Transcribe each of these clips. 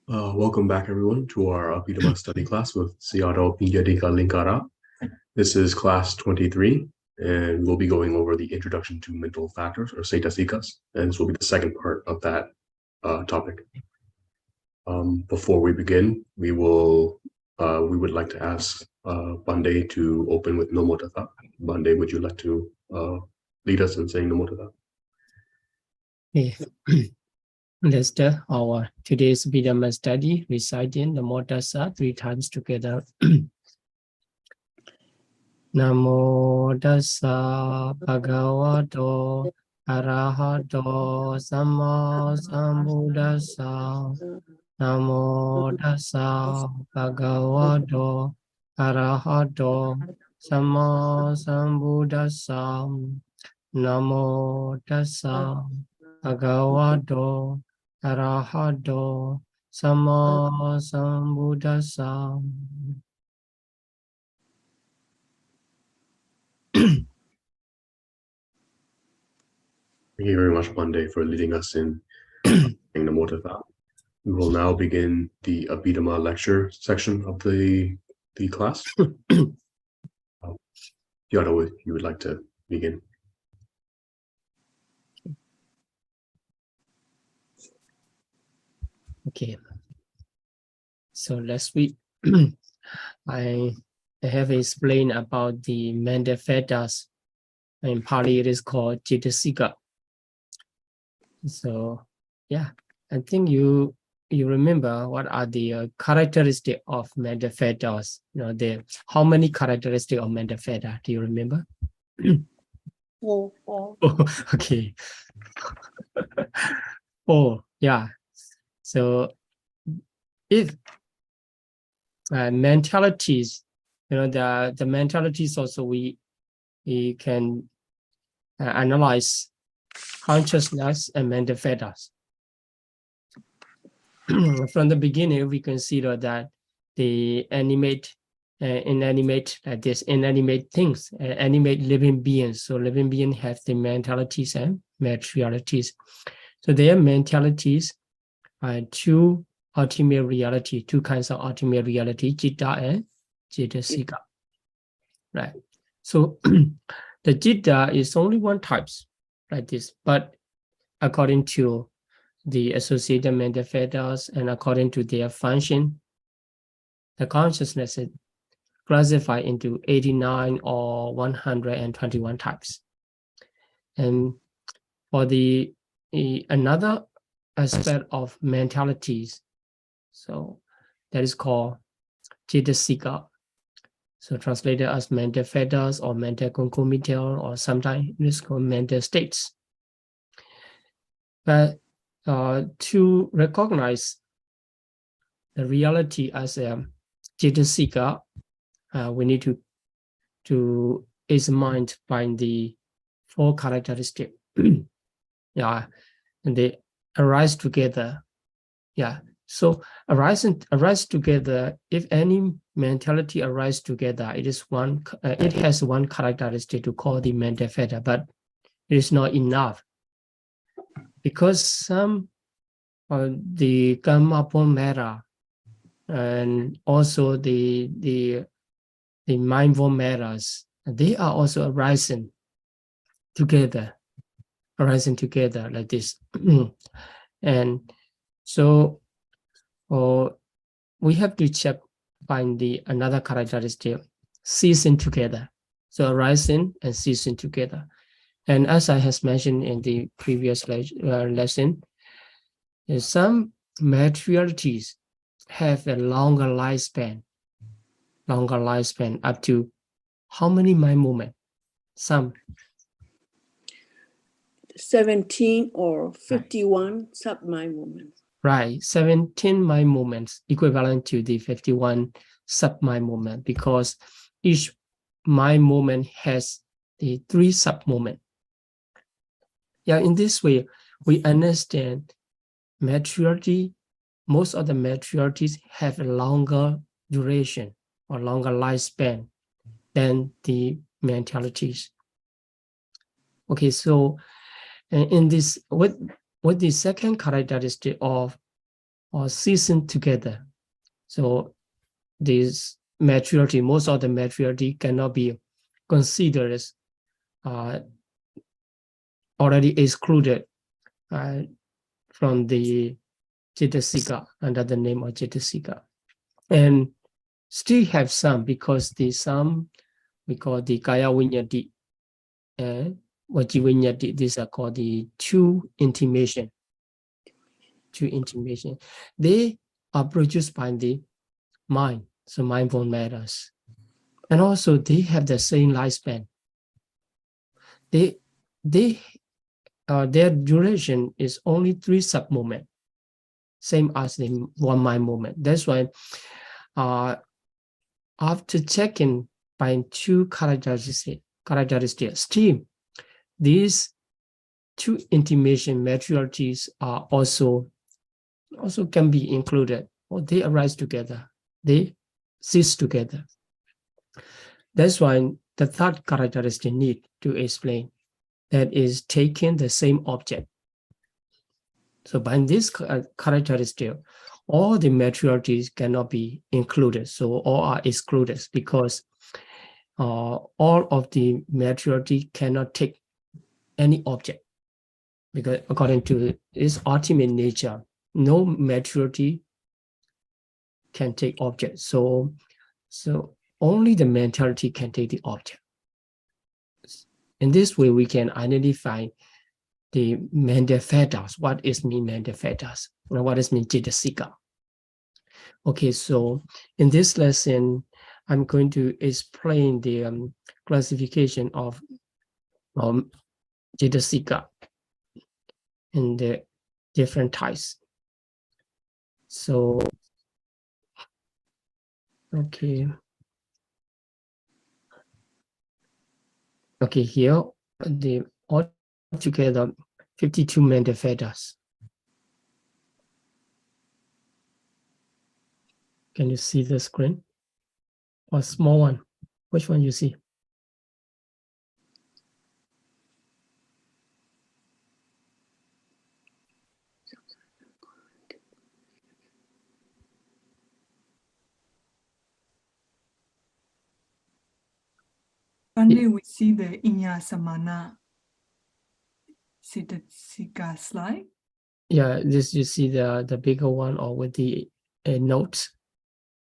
Welcome back, everyone, to our Abhidhamma study class with Sayadaw Pariyatti Linkara. This is class 23, and we'll be going over the introduction to mental factors, or Cetasikas, and this will be the second part of that topic. Before we begin, we would like to ask Bande to open with Namo Tassa. Bande, would you like to lead us in saying Namo Tassa? Yeah. Let's start our today's Abhidhamma study, reciting Namo Tassa 3 times together. Namo Tassa Bhagavato Arahato Samma Sambuddhassa. Namo Tassa Bhagavato Arahato Samma Sambuddhassa. Namo Tassa Bhagavato Arahato Samma Sambuddhassa. Thank you very much, Bande, for leading us in Namo Tassa. We will now begin the Abhidhamma Lecture section of the class. Yado, if you would like to begin. Okay, so let's read. I have explained about the mental factors. In Pali, it is called Cetasika. So, yeah, I think you remember what are the characteristics of mental factors. You know, how many characteristics of mental factor? Do you remember? Four. Oh, okay. Oh, yeah. So if mentalities, you know, the mentalities also we can analyze consciousness and mental factors. From the beginning, we consider that the inanimate things, animate living beings. So living beings have the mentalities and materialities. So their mentalities are two ultimate reality, two kinds of ultimate reality, Citta and Cetasika. Right. So the Citta is only one type like this, but according to the associated mental factors and according to their function, the consciousness is classified into 89 or 121 types. And for the another aspect of mentalities, so that is called Cetasika. So translated as mental factors or mental concomitant, or sometimes it's called mental states. But to recognize the reality as a Cetasika, we need to examine by the 4 characteristics. Yeah, and they arise together. Yeah, so arise together. If any mentality arises together, it is one. It has one characteristic to call the mental factor, but it is not enough because some the karma-born matter and also the mindful matters, they are also arising together like this. And so we have to check find another characteristic, ceasing together. So arising and ceasing together. And as I has mentioned in the previous lesson, some materialities have a longer lifespan up to how many mind movement? Some 17 or 51 sub-mind movements. Right, 17 mind movements equivalent to the 51 sub-mind movement, because each mind movement has the 3 sub-movements. Yeah, in this way, we understand maturity. Most of the maturities have a longer duration or longer lifespan than the mentalities. Okay, so in this, what the second characteristic of or season together. So this maturity, most of the maturity cannot be considered as already excluded from the Cetasika under the name of Cetasika. And still have some, because the some we call the Kaya Vinyati and Vaci Vinyati. These are called the two intimation. They are produced by the mind, so mindful matters. And also they have the same lifespan. Their duration is only 3 sub-moments, same as the one mind movement. That's why after checking by 2 characteristics, still these 2 intimation maturities are also can be included, or they arise together, they cease together. That's why the third characteristic need to explain, that is taking the same object. So by this characteristic, all the maturities cannot be included, so all are excluded, because all of the maturity cannot take any object, because according to its ultimate nature, no maturity can take object. So only the mentality can take the object. In this way, we can identify the mental factors. What is mean mental factors? And what is mean Cetasika? Okay, so in this lesson, I'm going to explain the classification of Cetasika in the different types. So, okay, here the altogether 52 mental factors. Can you see the screen? Or small one? Which one you see? Only we see the Anya Samana Cetasika slide. Yeah, this you see the bigger one, or with the notes.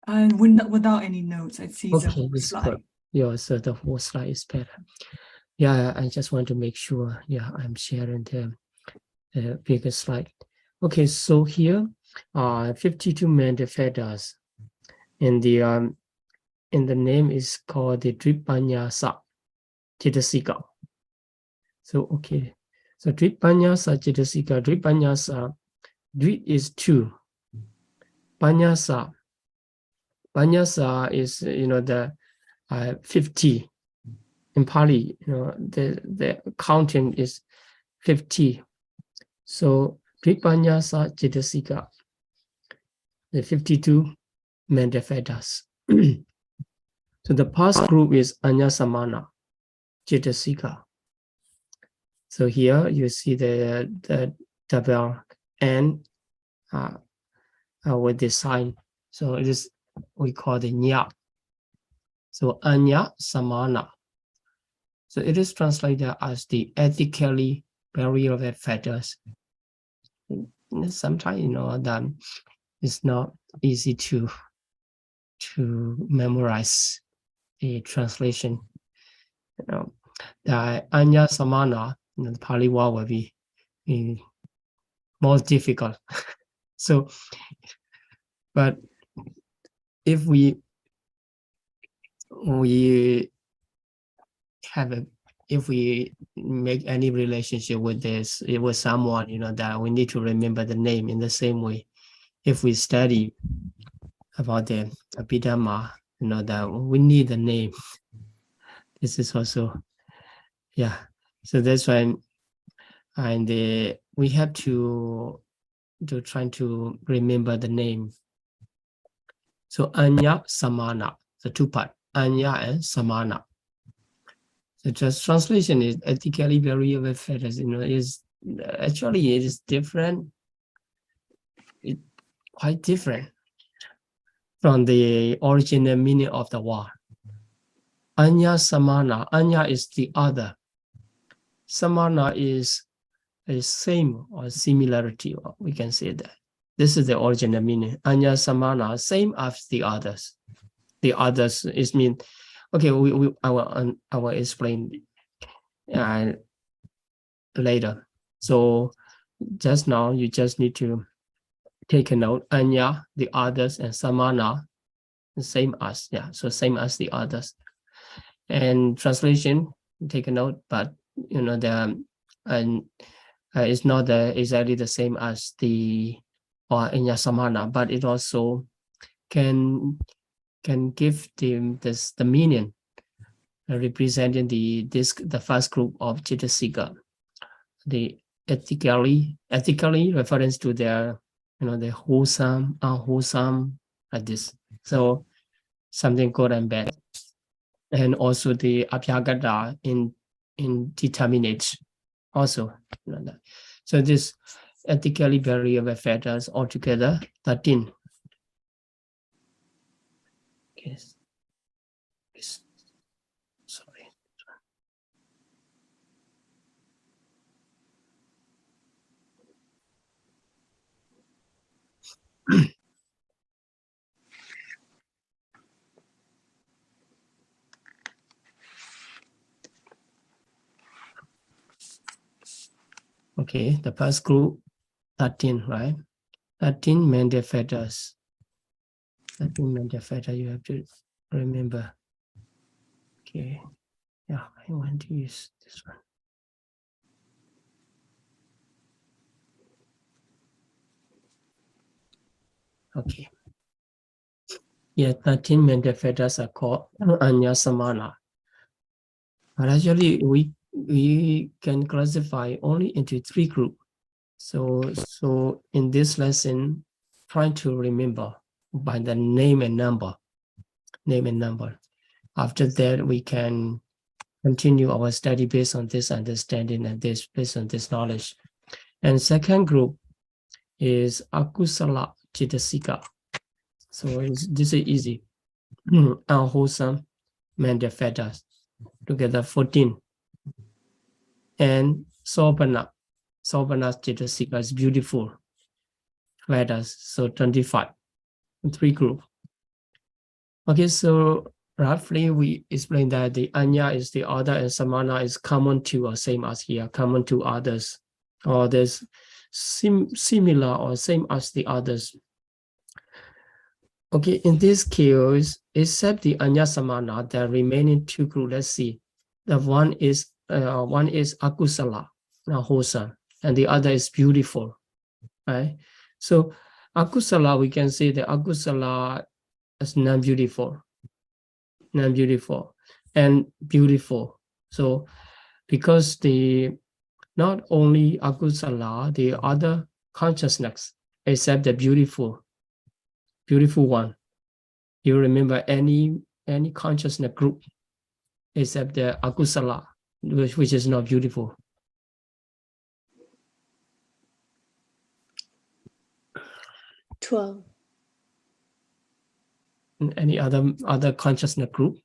And without any notes, I see the whole it's slide. good. Yeah, so the whole slide is better. Yeah, I just want to make sure. Yeah, I'm sharing the bigger slide. Okay, so here are 52 mental factors, and the name is called the Dripanyasa Cetasika. So okay, so Dripanyasa Cetasika. Dripanyasa, Drip is 2. Panyasa is the 50. In Pali, the counting is 50. So Dripanyasa Cetasika, the 52 mental factors. So the past group is Anya Samana Cetasika. So here you see the double N with the sign. So it is, we call the Nya. So Anya Samana. So it is translated as the ethically relevant factors. Sometimes that it's not easy to memorize the translation. The Anya Samana, the Pali word will be more difficult. So, but if we make any relationship with this, with someone, that we need to remember the name in the same way. If we study about the Abhidhamma, that we need the name. This is also, yeah. So that's why, and we have to try to remember the name. So Anya Samana, the 2 part, Anya and Samana. The translation is ethically very factors. Is actually it is different. quite different from the original meaning of the word. Anya Samana. Anya is the other. Samana is a same or similarity, or we can say that. This is the original meaning. Anya Samana, same as the others. The others is mean, okay, I will explain later. So just now, you just need to take a note. Anya, the others, and Samana, same as, yeah, so same as the others. And translation, take a note, but you know, it's not exactly the same as the Anya Samana, but it also can give the meaning representing the first group of Cetasika. The ethically reference to their, you know, the wholesome, unwholesome, like this. So something good and bad. And also the Abhyagata indeterminate also. You know, that. So this ethically variable factors altogether 13. Yes. Sorry. Okay, the first group 13, right? 13 mental factors. 13 mental factors you have to remember. Okay, yeah, I want to use this one. Okay. Yeah, 13 mental factors are called Anya Samana. But actually, we can classify only into 3 groups. So in this lesson, try to remember by the name and number. Name and number. After that, we can continue our study based on this understanding and based on this knowledge. And second group is Akusala Cetasika. So this is easy. Unwholesome mental factors, together 14. And Sobhana Cetasika is beautiful factors, so 25. 3 groups. Okay, so roughly we explained that the Anya is the other and Samana is common to or same as here, common to others, or there's similar or same as the others. Okay, in this case, except the Anya Samana, the remaining 2 groups, let's see. The one is Akusala, wholesome, and the other is beautiful, right? So Akusala, we can say the Akusala is non-beautiful, and beautiful. So because not only Akusala, the other consciousness, except the beautiful one. You remember any consciousness group except the Akusala, which is not beautiful. $12. Any other consciousness group?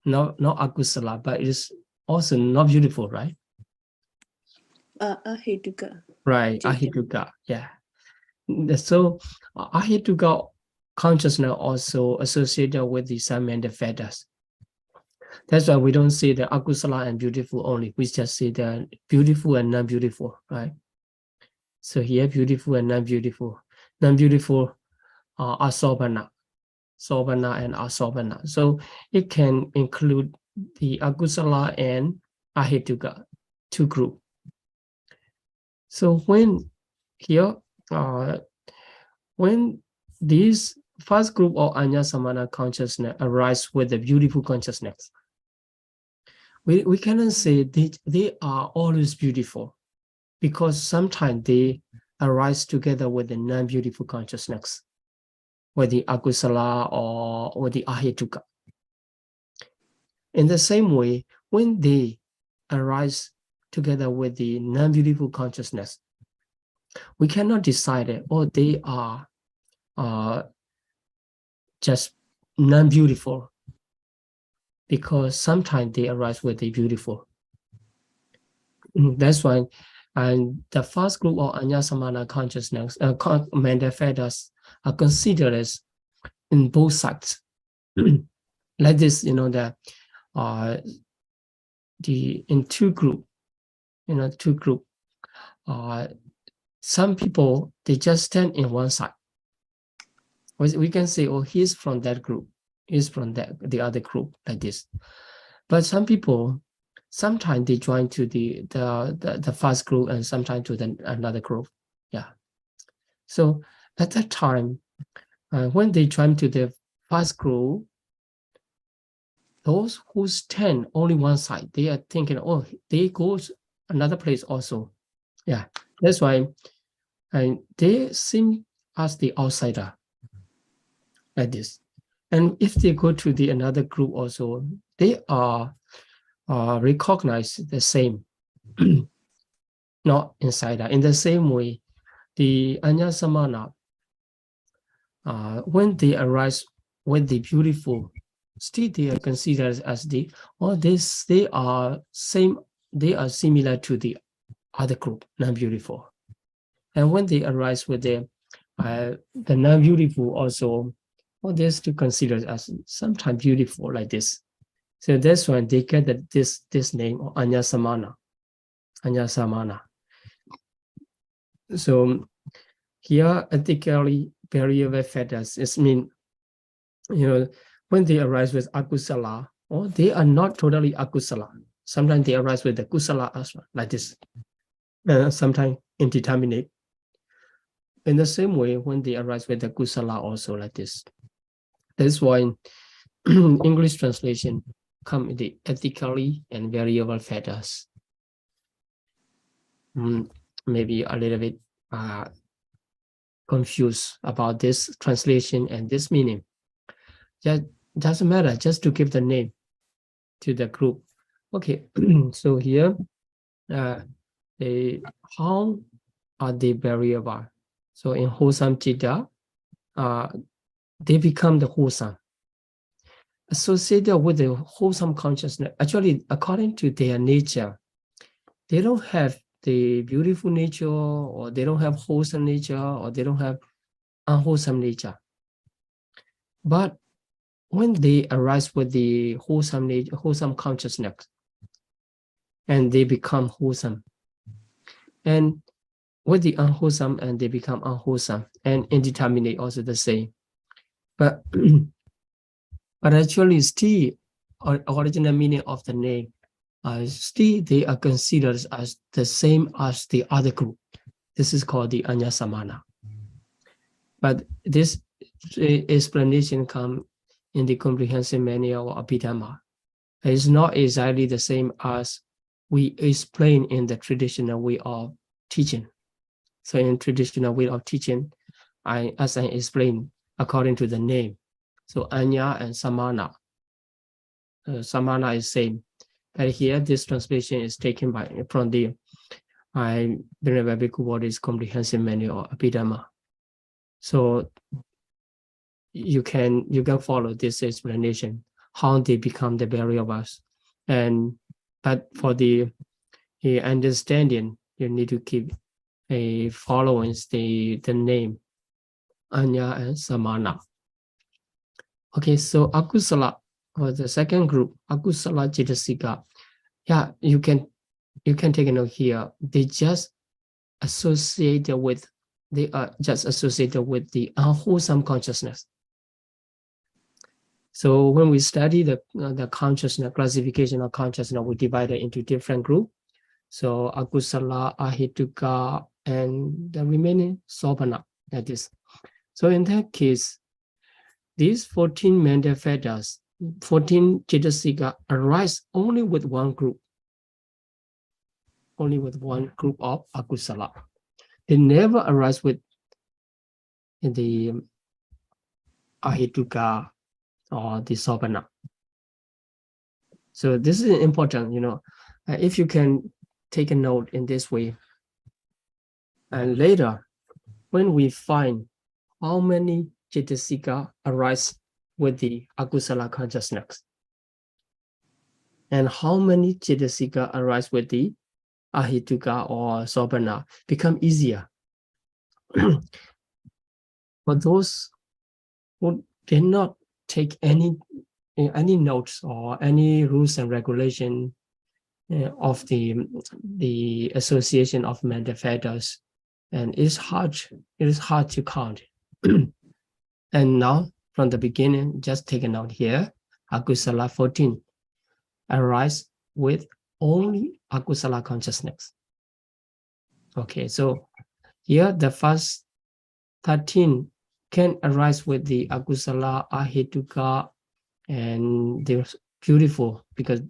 Not Akusala, but it's also not beautiful, right? Ahituka. Right, Ahituka, yeah. So Ahituka consciousness also associated with the some mental factors. That's why we don't say the Akusala and beautiful only. We just say the beautiful and non-beautiful, right? So here, beautiful and non-beautiful. Non-beautiful are Asobhana and Asobhana. So it can include the Akusala and Ahituka, 2 groups. So when this first group of Anya Samana consciousness arise with the beautiful consciousness, we cannot say they are always beautiful, because sometimes they arise together with the non-beautiful consciousness, with the Akusala or the Ahituka. In the same way, when they arise together with the non-beautiful consciousness, we cannot decide that, oh, they are just non-beautiful, because sometimes they arise with the beautiful. That's why, and the first group of Anya Samana consciousness, mental factors are considered as in both sides. Like this, you know, that in two group, some people, they just stand in one side. We can say, oh, he's from that group, he's from the other group, like this. But some people, sometimes they join to the first group, and sometimes to another group. Yeah. So at that time, when they join to the first group, those who stand only one side, they are thinking, oh, they go another place also. Yeah, that's why, and they seem as the outsider, like this. And if they go to the another group also, they are recognized the same, not insider. In the same way, the Anya Samana, when they arise with the beautiful, still they are considered as they are same, they are similar to the other group, non-beautiful. And when they arise with the non-beautiful also, well, they're still considered as sometimes beautiful, like this. So that's why they get this name of Anya Samana. Anya Samana. So here, ethically variable factors, it means, you know, when they arise with Akusala, or they are not totally Akusala. Sometimes they arise with the Kusala as well, like this. Sometimes indeterminate. In the same way, when they arise with the Kusala also, like this. That's why English translation come in the ethically and variable factors. Maybe a little bit confused about this translation and this meaning. Just doesn't matter, just to give the name to the group. Okay, so here, how are they variable? So in wholesome citta, they become the wholesome. Associated with the wholesome consciousness, actually, according to their nature, they don't have the beautiful nature, or they don't have wholesome nature, or they don't have unwholesome nature. But when they arise with the wholesome nature, wholesome consciousness, and they become wholesome, and with the unwholesome, and they become unwholesome, and indeterminate also the same. But actually, still, original meaning of the name, still they are considered as the same as the other group. This is called the Anya Samana. But this explanation comes in the comprehensive manual of Abhidhamma. It's not exactly the same as we explain in the traditional way of teaching. So in traditional way of teaching, as I explained, according to the name. So Anya and Samana. Samana is same. But here, this translation is taken from the Venerable Bhikkhu Bodhi's comprehensive manual of Abhidhamma. So you can follow this explanation, how they become the variables. But for the understanding, you need to keep following the name Anya and Samana. Okay, so Akusala, or the second group, Akusala Cetasika. Yeah, you can take a note here. They just associated with, they are just associated with the unwholesome consciousness. So when we study the consciousness, classification of consciousness, we divide it into different groups. So Akusala, Ahituka, and the remaining Sopana, that is. So in that case, these 14 mental factors, 14 Cetasika, arise only with one group. Only with one group of Akusala. They never arise with the Ahituka or the Sopana. So this is important, if you can take a note in this way, And later, when we find how many Cetasika arise with the Akusala consciousness, and how many Cetasika arise with the Ahituka or Sobhana, become easier. For those who did not take any notes or any rules and regulation of the association of manifestos, and it is hard to count. And now from the beginning, just take a note here. Akusala 14 arise with only Akusala consciousness. Okay, so here the first 13 can arise with the Akusala, Ahituka, and they're beautiful because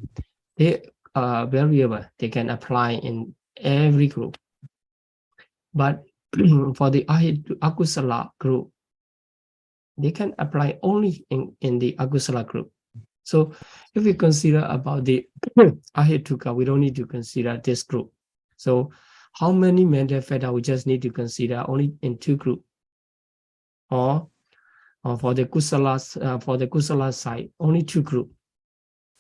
they are variable. They can apply in every group. But for the Akusala group, they can apply only in the Akusala group. So if we consider about the Ahituka, we don't need to consider this group. So how many manifesta we just need to consider only in 2 groups, or for the Kusala side, only 2 groups.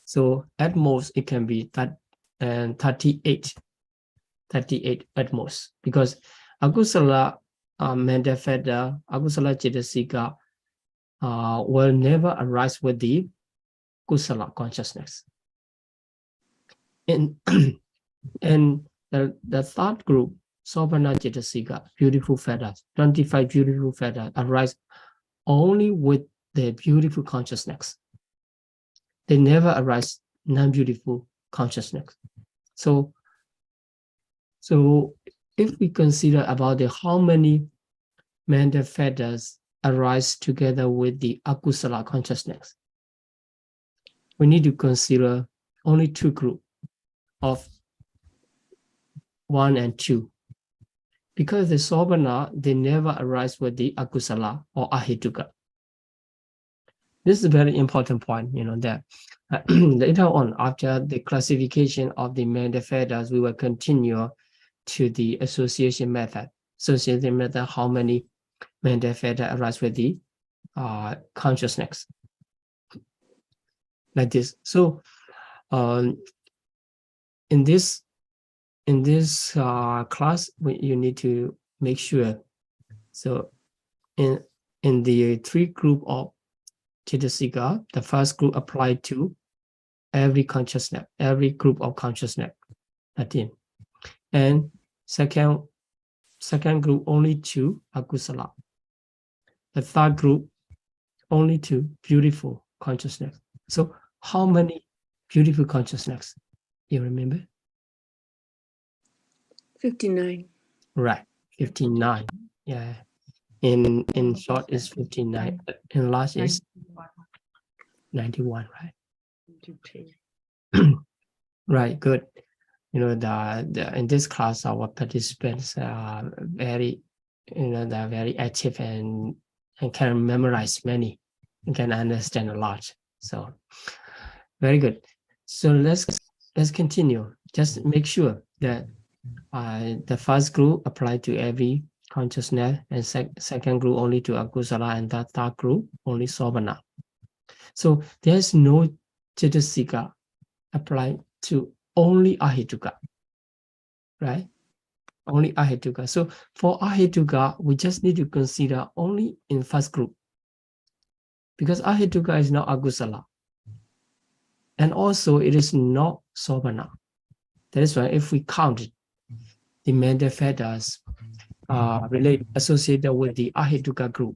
So at most it can be 38 at most, because Akusala manifesta, Akusala Cetasika will never arise with the Kusala consciousness. And the third group, Sobhana Cetasika, beautiful feathers, 25 beautiful feathers, arise only with the beautiful consciousness. They never arise non-beautiful consciousness. So if we consider about how many manifestas arise together with the Akusala consciousness, we need to consider only 2 groups of 1 and 2. Because the Sobhana, they never arise with the Akusala or Ahituka. This is a very important point, that later on, after the classification of the manifestas, we will continue to the association method. Association method, how many manifesta arise with the consciousness. Like this. So in this class, you need to make sure. So in the 3 group of Cetasika, the first group applied to every consciousness, every group of consciousness, 13. And second group only to Akusala. The third group only to beautiful consciousness. So how many beautiful consciousness? You remember? 59. Right, 59. Yeah. In short is 59. In large is 91, right? Right, good. In this class, our participants are very, they're very active and can memorize many and can understand a lot. So very good. So let's continue. Just make sure that the first group apply to every consciousness, and second group only to Akusala, and that third group only Sobhana. So there's no Cetasika apply to only Ahituka, right? Only Ahituka. So for Ahituka, we just need to consider only in first group, because Ahituka is not Akusala, and also it is not Sobhana. That is why if we count the manifestas associated with the Ahituka group,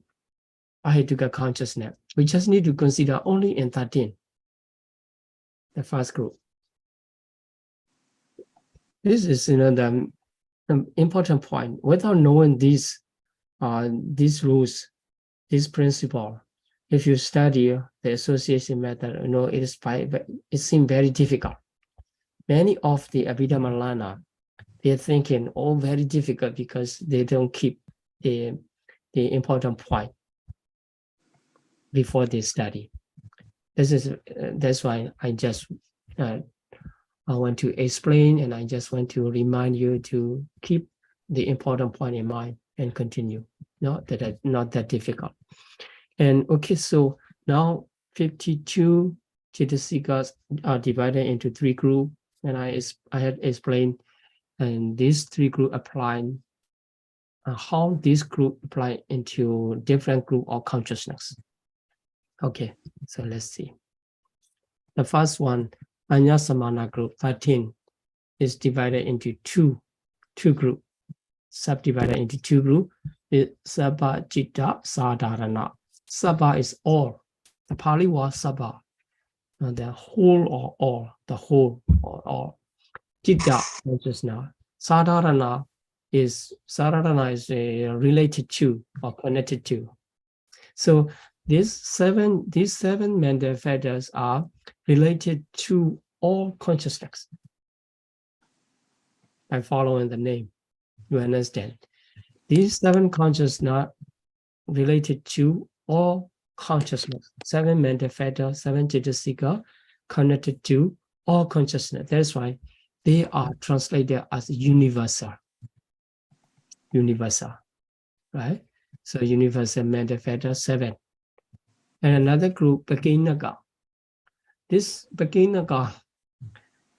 Ahituka consciousness, we just need to consider only in 13, the first group. This is the important point. Without knowing these rules, this principle, if you study the association method, it seems very difficult. Many of the Abhidhamma learner, they're thinking, very difficult because they don't keep the important point before they study. That's why I just I want to explain, and I just want to remind you to keep the important point in mind and continue. Not that difficult. And okay, so now 52 Cetasikas are divided into 3 groups, and I had explained, and these 3 groups apply how this group apply into different group of consciousness. Okay, so let's see. The first one, Anya Samana Group 13, is divided into two groups, subdivided into 2 groups. Sabba, Citta, Sadharana. Sabba is all. The Pali word Sabba, the whole or all, the whole or all. Citta, consciousness. Sadharana is related to or connected to. So these seven mental factors are related to all consciousness. By following the name, you understand. These 7 consciousness related to all consciousness. 7 mental factors, 7 Cetasika connected to all consciousness. That's why they are translated as universal. Universal, right? So universal mental factor 7. And another group, Beginnaga. This Beginnaga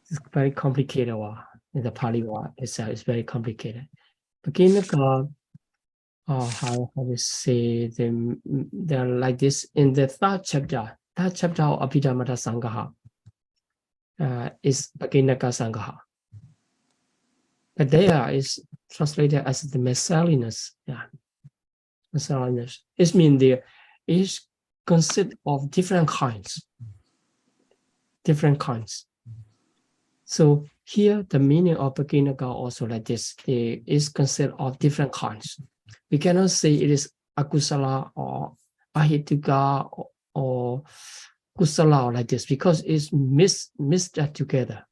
is very complicated word. In the Pali word itself is very complicated. Beginnaga, how we say them, they're like this in the third chapter of Abhidhamma Sangha is Beginnaga Sangha. But there is translated as the miscellaneous. Yeah. Miscellaneous. It means there is consist of different kinds. Different kinds. So here the meaning of Beginnaga also like this. It is consist of different kinds. We cannot say it is Akusala or Ahituka or Kusala like this because it's mixed together.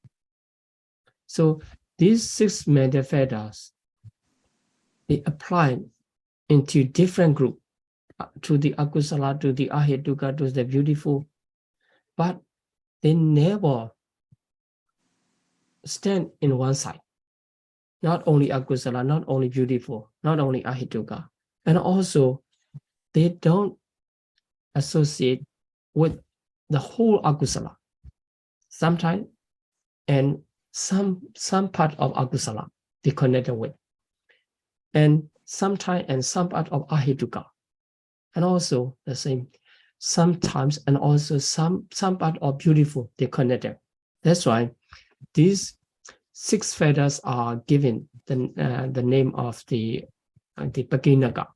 So these 6 mental factors, they apply into different groups, to the Akusala, to the Ahituka, to the beautiful, but they never stand in one side. Not only Akusala, not only beautiful, not only Ahituka, and also they don't associate with the whole Akusala. Sometimes, and some part of Akusala they connected with, and sometimes and some part of Ahituka, and also the same sometimes and also some part of beautiful they connected. That's why these 6 factors are given the name of the Beginnaga.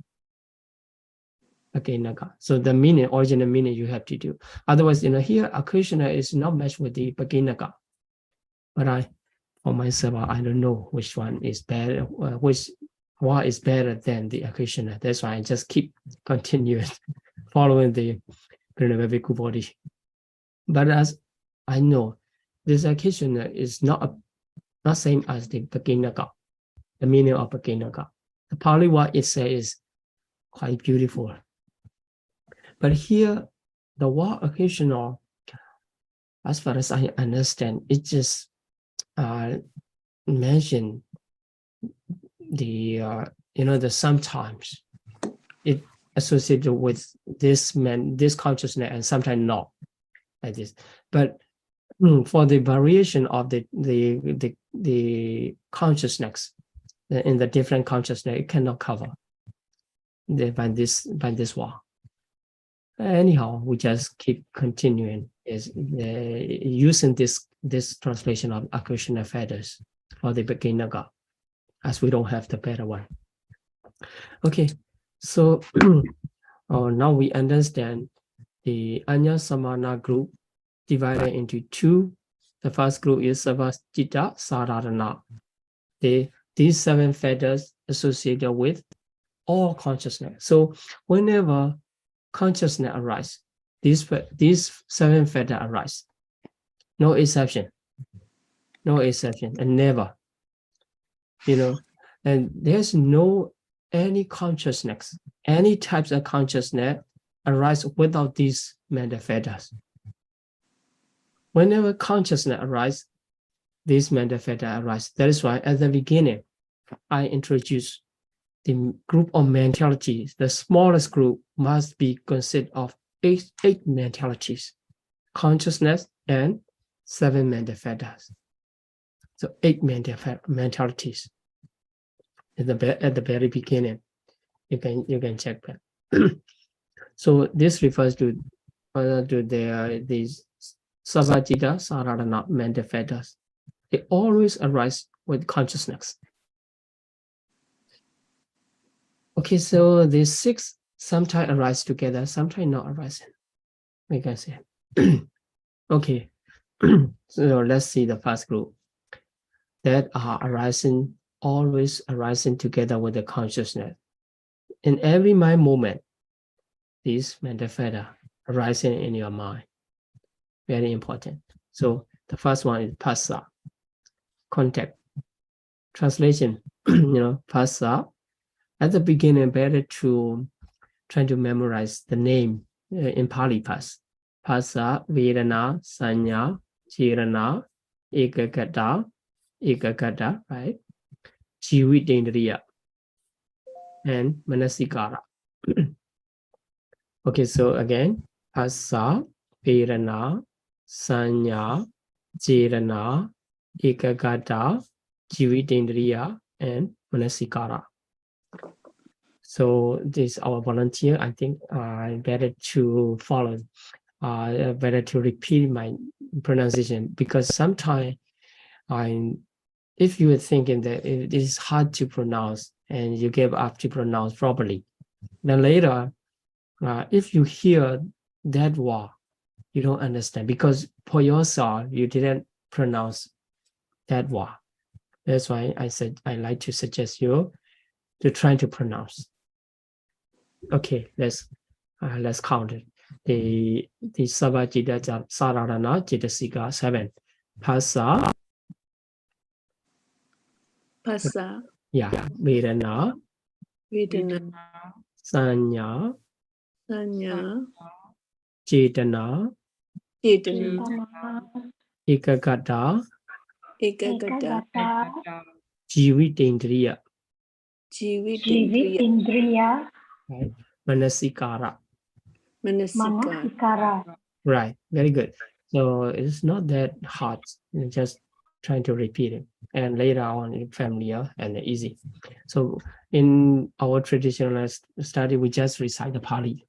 Beginnaga. So the meaning, original meaning, you have to do. Otherwise, here Akusala is not matched with the Beginnaga. But for myself, I don't know which one is better, which one is better than the Akusala. That's why I just keep continuing following the Bhikkhu body. But as I know, this Akusala is not same as the Beginnaga, the meaning of Beginnaga. The Pali word itself is quite beautiful. But here, the word Akusala, as far as I understand, it just mention the the sometimes it associated with this consciousness and sometimes not like this. But for the variation of the consciousness in the different consciousness, it cannot cover by this word. Anyhow, we just keep continuing using this translation of Akusala feathers for the Beginnaga, as we don't have the better one. Okay, so now we understand the Anya Samana group divided into 2. The first group is Sabba, Citta, Sadharana. These 7 factors associated with all consciousness. So whenever consciousness arises, these 7 factors arise. No exception. No exception, and never. And there's no any consciousness, any types of consciousness arise without these mental factors. Whenever consciousness arises, these mental factors arise. That is why at the beginning, I introduce the group of mentalities. The smallest group must be consist of eight mentalities, consciousness and 7 mental factors. So 8 mentalities at the very beginning. You can check that. So this refers to these Savajita Sararana mental factors. They always arise with consciousness. Okay, so these 6 sometimes arise together, sometimes not arising. We can say. Okay, so let's see the first group that are arising, always arising together with the consciousness. In every mind moment, these mental factors arising in your mind. Very important. So the first one is Phassa, contact. Translation, Phassa. At the beginning, better to try to memorize the name in Pali Phassa. Phassa, Vedana, Sanya, Jirana, Ekagata, right? Jividendriya, and Manasikara. Okay, so again, Phassa, Vedana, Sanya, Jirana, Ekagata, Jividendriya, and Manasikara. So this is our volunteer. I think better to follow, better to repeat my pronunciation, because sometimes if you are thinking that it is hard to pronounce and you give up to pronounce properly, then later, if you hear that word, you don't understand, because for yourself, you didn't pronounce that word. That's why I said I like to suggest you to try to pronounce. Okay, let's count it. The Savajita Sararana Cetasika 7. Phassa. Phassa, Yeah. Vedana. Vedana, Sanya. Sanya, Cetana. Cetana, Ekagata. Ekagata, Jividendriya. Jividendriya, Right. Manasikara. Manasikara. Right. Very good. So it's not that hard. You're just trying to repeat it, and later on it's familiar and easy. So in our traditional study, we just recite the Pali.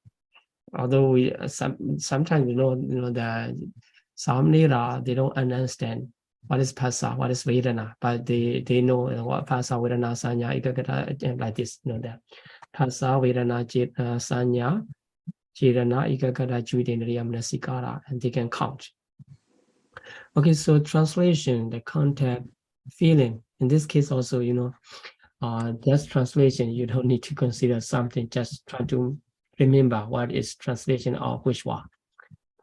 Although we sometimes the Samnira, they don't understand what is Phassa, what is Vedana, but they know what Phassa, Vedana, Sanya, Ekagata, like this. That Phassa, Vedana, Sanya, Jirana, Ekagata, Jividendriya, Manasikara, and they can count. Okay, so translation, the contact, feeling. In this case also, just translation, you don't need to consider something, just try to remember what is translation of which one.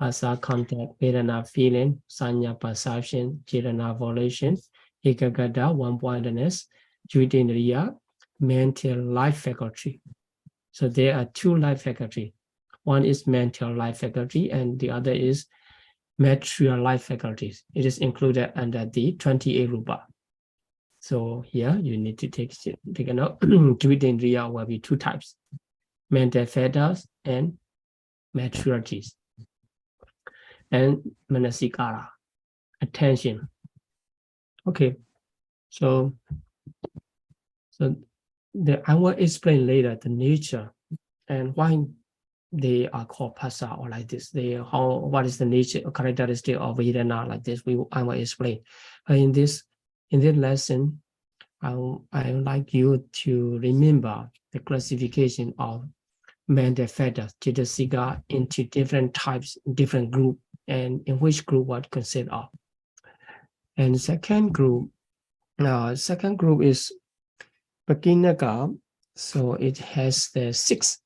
Phassa, contact, Vedana, feeling, Sanya, perception, Jirana, volition, Ekagata, one-pointedness, Jividendriya, mental life faculty. So there are 2 life faculty. One is mental life faculty and the other is material life faculties. It is included under the 28 rupa. So here you need to take a note. Jividendriya will be 2 types: mental factors and maturities. And Manasikara, attention. Okay, so I will explain later the nature and why they are called Phassa or like this. What is the nature or characteristic of Vedana like this? I will explain. In this lesson, I would like you to remember the classification of mental factors, Cetasika, into different types, different group, and in which group what consist of. And the second group is Pakinaka. So it has the 6.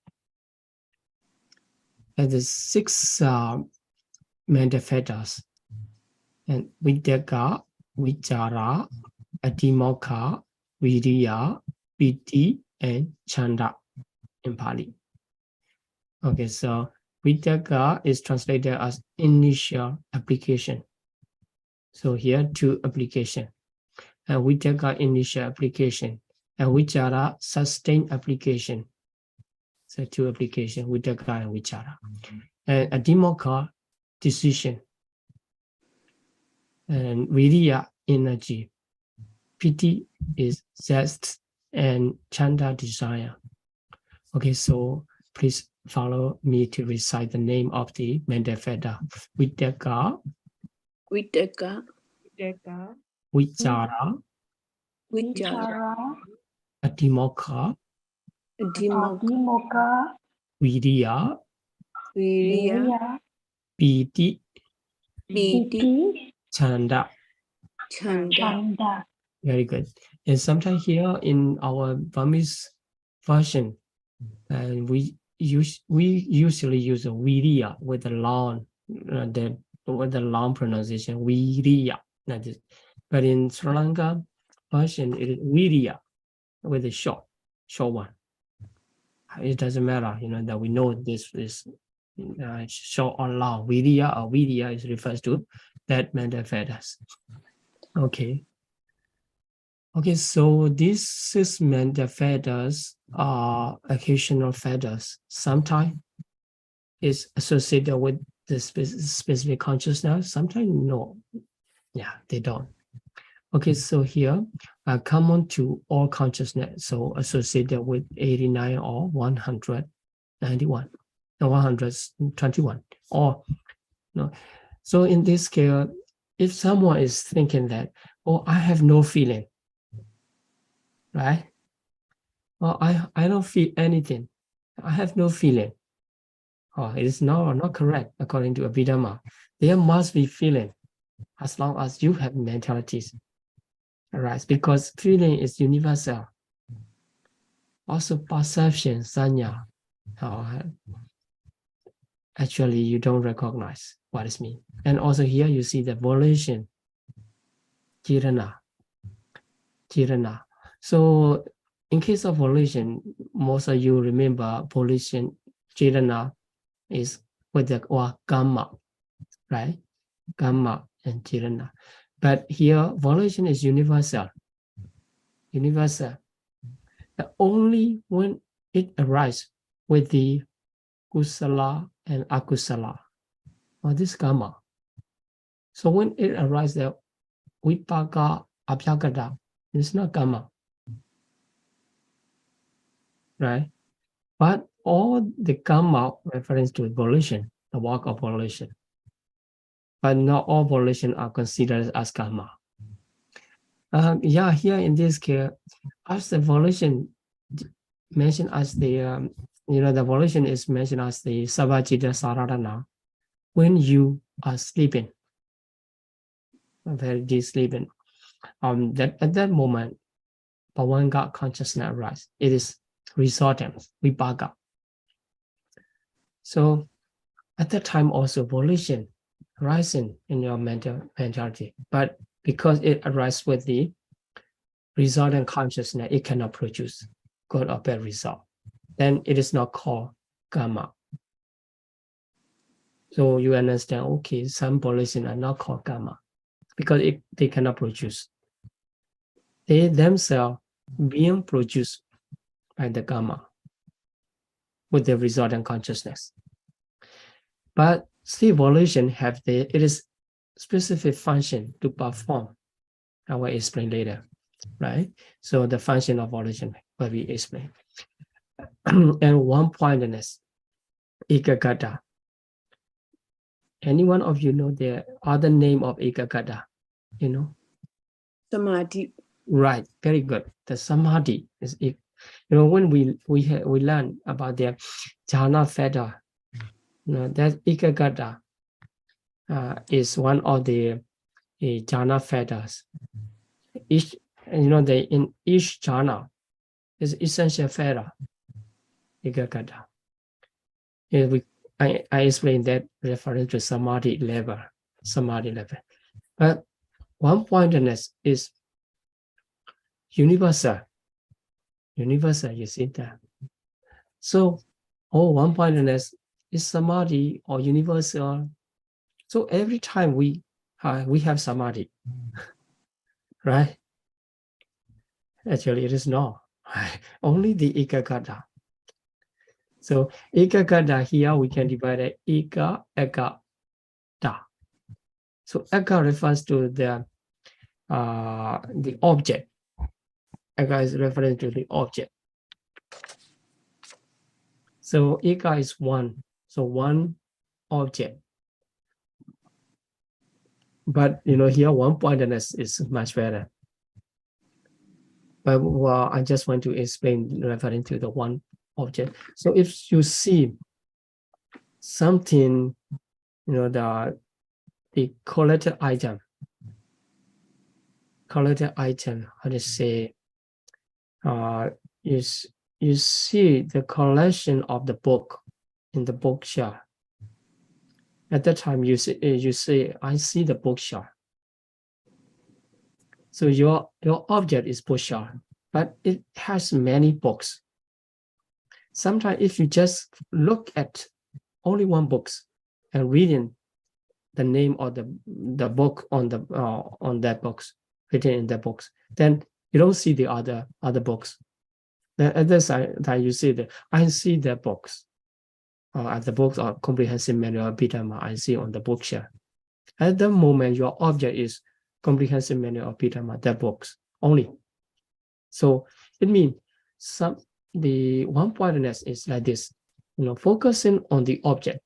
And the 6 mental factors, and Vidaka, Vichara, Adhimokkha, Viriya, Piti, and Chanda in Pali. Okay, so Vidaka is translated as initial application. So here 2 application. And Vidaka initial application and vichara, sustained application. So two application, vitakka and vichara. And adhimokha, decision. And viriya, energy. Piti is zest, and chanda, desire. Okay, so please follow me to recite the name of the mental factor. Vitakka, Vitakka, vichara, Vichara, adhimokha, Adhimokha, viriya, Viriya, piti, Piti, chanda. Chanda. Very good. And sometimes here in our Burmese version, and we usually use a viriya with the long pronunciation, viriya. That is, but in Sri Lanka version, it is viriya with a short one. It doesn't matter, that we know this is short or long. Viriya or viriya is refers to that mental fetters. Okay. Okay, so these 6 mental fetters are occasional fetters. Sometimes it's associated with the specific consciousness. Sometimes no. Yeah, they don't. Okay, so here common to all consciousness. So associated with 89 or 191, no, 121. Or no. So in this case, if someone is thinking that, oh, I have no feeling. Right? Well, I don't feel anything. I have no feeling. Oh, it is not correct according to Abhidhamma. There must be feeling as long as you have mentalities. All right, because feeling is universal. Also perception, sanya. Actually, you don't recognize what it means. And also here you see the volition, kirana. So in case of volition, most of you remember volition, kirana is with the or gamma, right? Gamma and kirana. But here volition is universal. Only when it arises with the kusala and akusala, or this gamma. So when it arises, the vipaka abhyagata, it's not gamma. Right? But all the gamma reference to volition, the work of volition. But not all volition are considered as gamma. Here in this case, as the volition mentioned as the, the volition is mentioned as the savajita saradana. When you are sleeping, very deep sleeping, that at that moment, bhavanga consciousness arises. It is resultant, vipaka. So at that time also volition rising in your mentality, but because it arises with the resultant consciousness, it cannot produce good or bad result. Then it is not called gamma. So you understand, okay, some volition are not called gamma because they cannot produce. They themselves being produced by the gamma with the resultant consciousness. But still volition it is specific function to perform. I will explain later, right? So the function of volition will be explained. And one-pointedness, ekagata. Any one of you know the other name of ekagata? Samadhi. Right, very good. The samadhi is, when we learn about the jhana fetter, that ekagata is one of the jhana fetters. Each, in each jhana is essential fetter, ekagata. I explained that referring to samadhi level. But one-pointedness is universal, you see that. So, one-pointedness is samadhi or universal. So every time we have samadhi, right? Actually, it is not. Only the Ekagata. So Ekagata here we can divide it Eka, Eka, Da. So Eka refers to the object. Eka is referring to the object. So Eka is one. So one object. But here one-pointedness is much better. But I just want to explain referring to the one object. So if you see something, the collected item, how to say, you see the collection of the book in the bookshelf. At that time, you say, I see the bookshelf. So your object is bookshelf, but it has many books. Sometimes if you just look at only one book and reading the name of the book on that box, written in that box, then you don't see the other books. Then at this time you see I see the books. The books are comprehensive manual Abhidhamma I see on the bookshelf. At the moment, your object is comprehensive manual of Abhidhamma, that books only. So it means the one-pointedness is like this, focusing on the object.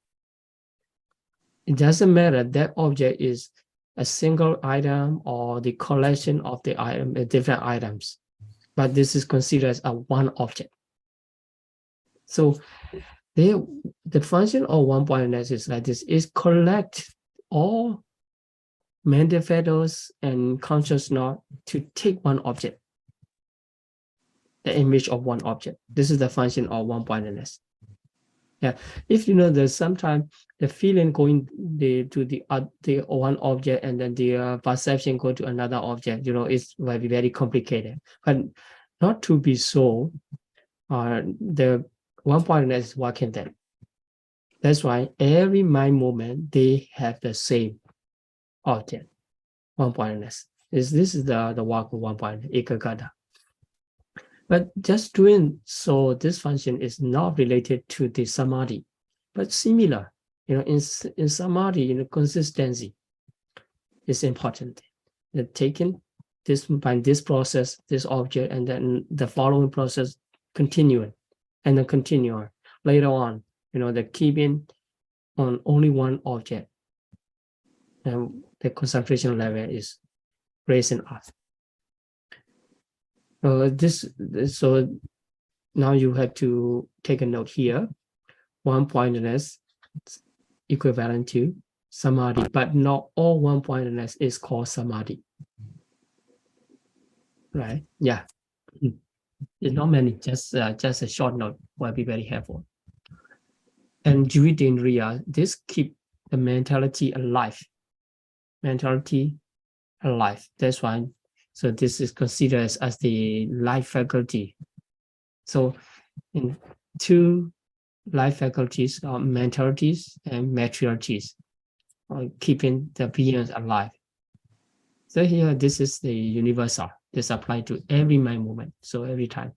It doesn't matter that object is a single item or the collection of the item, different items, but this is considered as a one object. So the function of one-pointedness is like this: is collect all mental fetters and conscious knowledge to take one object, the image of one object. This is the function of one-pointedness. Yeah, if there's sometimes the feeling going to the one object and then the perception go to another object, it's very, very complicated. But not to be so, the one-pointedness is working then. That's why every mind movement, they have the same object, one-pointedness. This is the work of one-pointedness, Ekagata. But just doing so, this function is not related to the samadhi, but similar. In samadhi, consistency is important. Taking this by this process, this object, and then the following process continuing, and then continue later on. The keeping on only one object, and the concentration level is raising up. So now you have to take a note here. One-pointedness is equivalent to samadhi, but not all one-pointedness is called samadhi. Right? Yeah. It's not many. Just a short note will be very helpful. And Jivitindriya, this keep the mentality alive. That's why. So this is considered as the life faculty. So in two life faculties are mentalities and materialities, keeping the beings alive. So here, this is the universal. This applies to every mind movement. So every time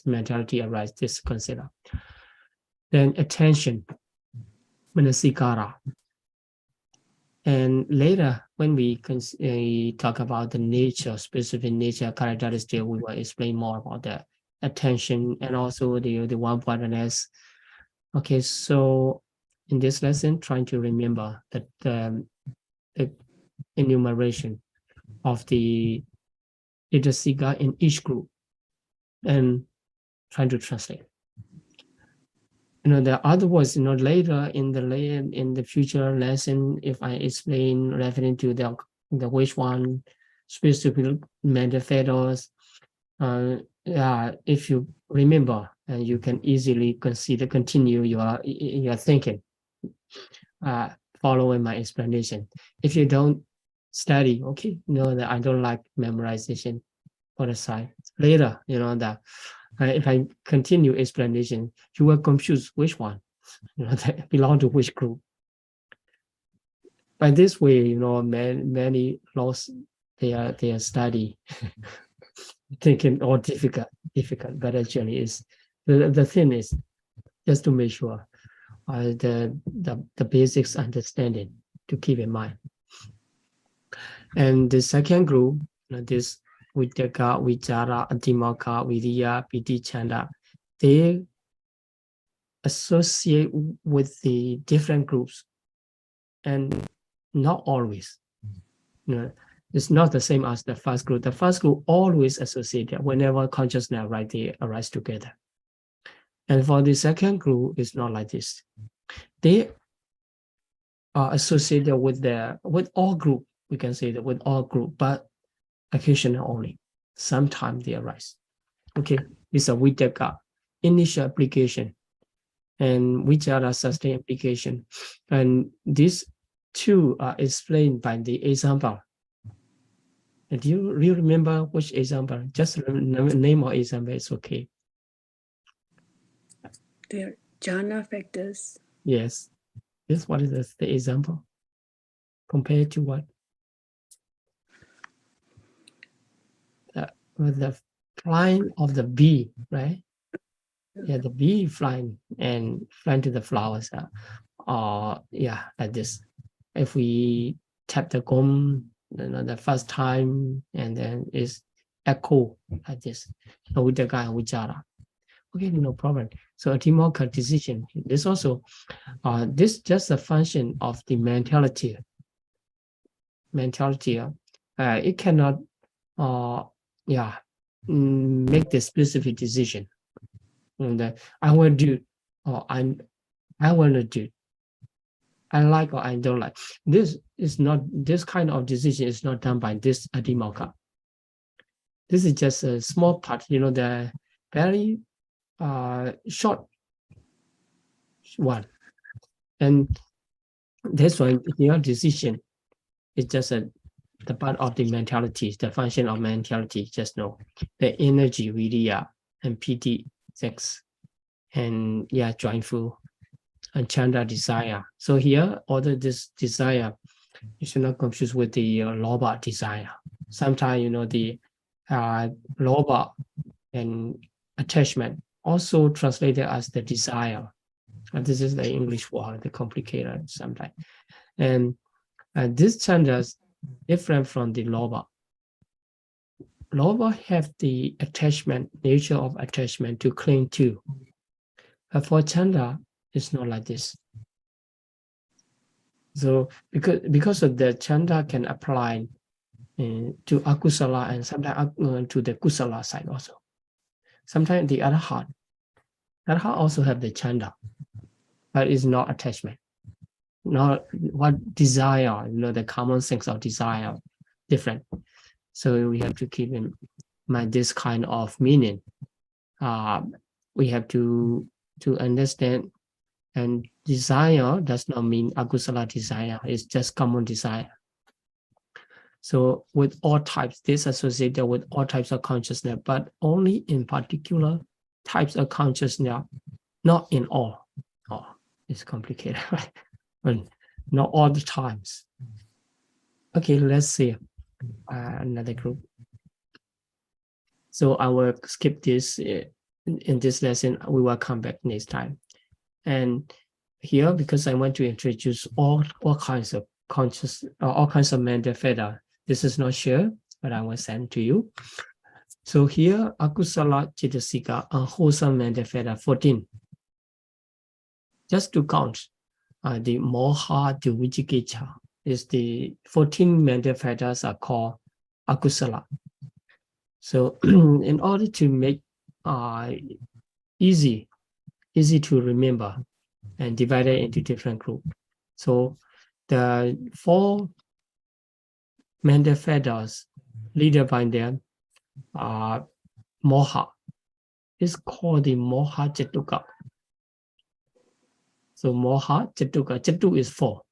mentality arise, this consider. Then attention, manasikara. And later, when we talk about the nature, specific nature characteristic, we will explain more about the attention and also the one-pointedness. Okay, so in this lesson, trying to remember that the enumeration of the Cetasika in each group and trying to translate. The other words, later in the future lesson, if I explain referring to the which one specific mental fetters, if you remember, you can easily continue your thinking, following my explanation. If you don't study, okay, know that I don't like memorization for the side. Later, that. If I continue explanation, you will confuse which one, that belong to which group. By this way, many lost their study thinking or difficult, but actually is the thing is just to make sure the basics understanding to keep in mind. And the second group, this Vitaka, Vichara, Adhimaka, Viriya, Piti, Chanda, they associate with the different groups and not always. It's not the same as the first group. The first group always associated whenever consciousness right they arise together. And for the second group, it's not like this. They are associated with all group. We can say that with all group, but occasionally only. Sometimes they arise. Okay, it's a Vitaka, initial application, and Vichara sustained application. And these two are explained by the example. And do you really remember which example? Just name or example is okay. They're jhana factors. Yes. Yes, what is the example? Compared to what? With the flying of the bee, right? Yeah, the bee flying and flying to the flowers. Yeah, like this. If we tap the gum, the first time, and then it's echo like this. So with the guy Vichara. Okay, no problem. So a Timoka decision. This also, this just a function of the mentality. It cannot, make the specific decision. And I will do, or I will not do. I like or I don't like. This is not, this kind of decision is not done by this Adhimaka. This is just a small part, the very short one. And that's why your decision is just the part of the mentality, the function of mentality, just know the energy, Viriya, and Piti, sex, and joyful, and Chanda, desire. So here, although this desire, you should not confuse with the Lobha desire. Sometimes, the Lobha and attachment also translated as the desire. And this is the English word, the complicated sometimes. And this chandas different from the Lobha. Lobha have the attachment, nature of attachment to cling to. But for Chanda, it's not like this. So because of the Chanda can apply to Akusala and sometimes to the Kusala side also. Sometimes the other heart also have the Chanda, but it's not attachment. Not what desire, the common sense of desire, different. So we have to keep in mind this kind of meaning. We have to understand, and desire does not mean Akusala desire, it's just common desire. So with all types, this associated with all types of consciousness, but only in particular types of consciousness, not in all. Oh, it's complicated, right? But not all the times. Okay, let's see another group. So I will skip this in this lesson. We will come back next time. And here, because I want to introduce all kinds of conscious, all kinds of mental feather. This is not sure, but I will send to you. So here, Akusala, Cetasika, unwholesome mental feather 14. Just to count, the Moha, the Vijikicha, is the 14 mental fetters are called Akusala. So in order to make easy to remember and divide it into different groups. So the 4 mental fetters leaded by them are Moha. It's called the Moha Chatuka. So Moha Chatuka. Chatu is 4.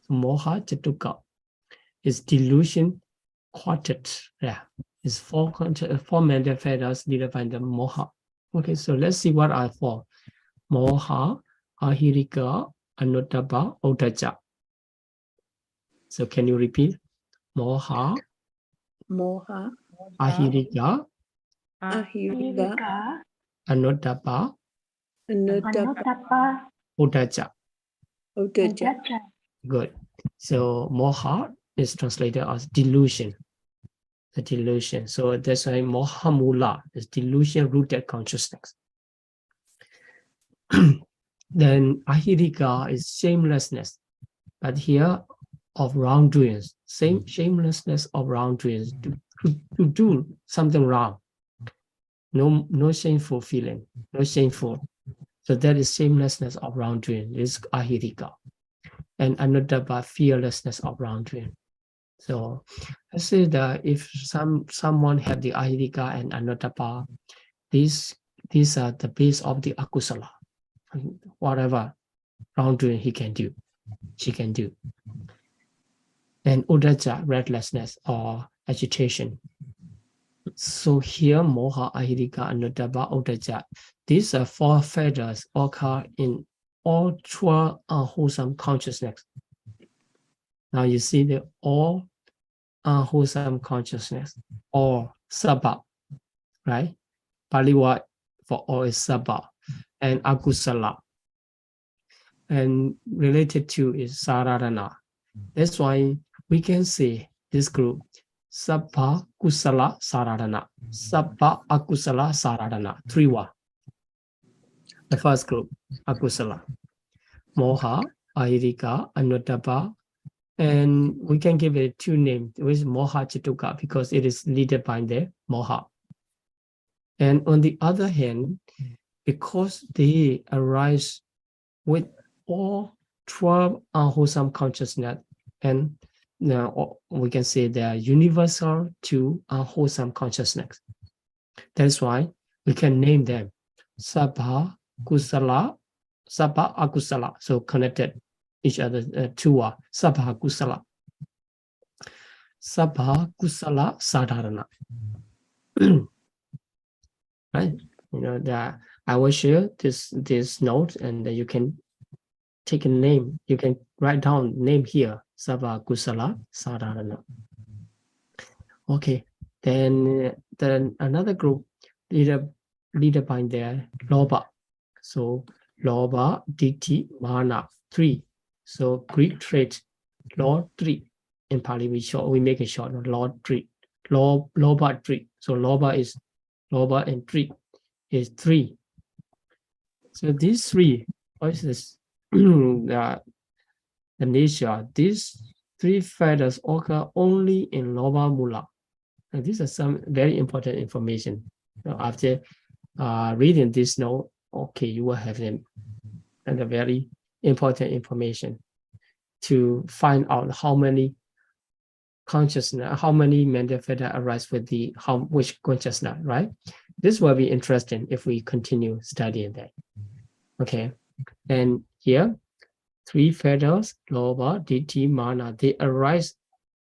So Moha Chatuka is delusion quartet. Yeah, it's 4 mental fetters leaded by the Moha. Okay, so let's see what are 4. Moha, Ahirika, Anuttapa, Uddhacca. So can you repeat? Moha, Moha, Ahirika, Ahirika, Anuttapa, Anuttapa, Udaja. Udaja. Good. So moha is translated as delusion. The delusion. So that's why mohamula is delusion-rooted consciousness. Then ahirika is shamelessness, but here of wrongdoings, same shamelessness of wrongdoings, to do something wrong. No shameful feeling, no shameful. So that is shamelessness of wrongdoing, is ahirika. And anuttapa, fearlessness of wrongdoing. So I say that if someone have the ahirika and anuttapa, these are the base of the akusala. Whatever wrongdoing he can do, she can do. And udaja, restlessness or agitation. So here, moha, ahirika, anuttapa, udaja, these are four feathers occur in all 12 unwholesome consciousness. Now you see the all unwholesome consciousness, or sabha, right? Pali word for all is sabha, and akusala. And related to is saradana. That's why we can say this group, sabha kusala saradana, sabha akusala saradana, 3 words. The first group, akusala, moha, ahirika, anuttapa, and we can give it 2 names, which is moha chituka, because it is led by the moha. And on the other hand, because they arise with all 12 unwholesome consciousness, and now we can say they are universal to unwholesome consciousness. That's why we can name them sabha kusala, sabha akusala. So connected each other, 2 are sabha kusala. Sabha kusala sadharana. Right? You know that I will share this note, and you can take a name. You can write down name here. Sabha kusala sadharana. Okay. Then another group leader by their lobha. So lobha, ditthi, mana, 3. So Greek trait, Lord 3. In Pali we make it short, Lord 3. Lobha 3. So lobha and 3 is 3. So these 3, what is this? The nature, these 3 feathers occur only in lobha mula. And these are some very important information. So after reading this note, okay, you will have them, and a very important information to find out how many consciousness, how many mental feathers arise with which consciousness, right? This will be interesting if we continue studying that. Okay, and here 3 feathers, lobha, ditthi, mana, they arise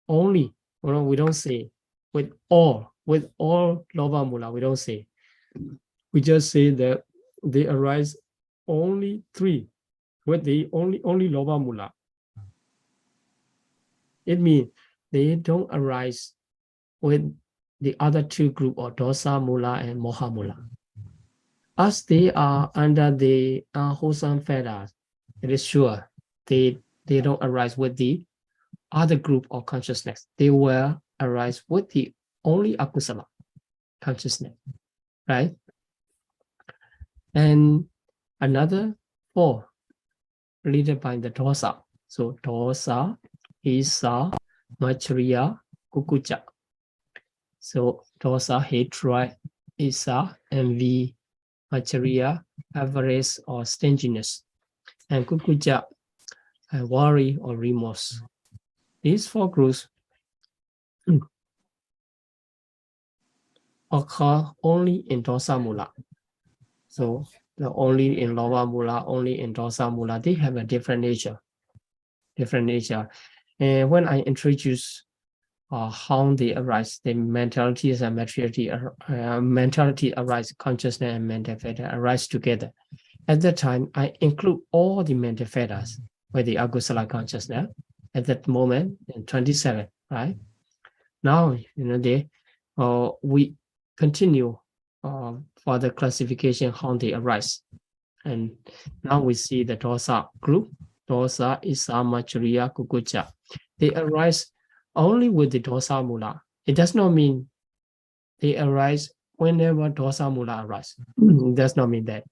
only. We don't say with all lobha mula. We don't say. We just say that they arise only 3 with the only lobha mula. It means they don't arise with the other 2 group or dosa mula and moha mula. As they are under the wholesome feathers, it is sure they don't arise with the other group of consciousness. They will arise with the only akusala consciousness, right? And another 4 leaded by the dosa. So dosa, isa, machariya, kukuja. So dosa, hatred, isa, envy, machariya, avarice or stinginess, and kukuja, worry or remorse. These 4 groups occur only in dosa mula. So only in lobha mula, only in dosa mula, they have a different nature. And when I introduce how they arise, the mentalities and mentality arise, consciousness and mental fetters arise together. At that time, I include all the mental fetters with the akusala consciousness at that moment in 27, right? Now, we continue for the classification how they arise. And now we see the dosa group, dosa, isa, machariya, kukucha. They arise only with the dosa mula. It does not mean they arise whenever dosa mula arise. It does not mean that.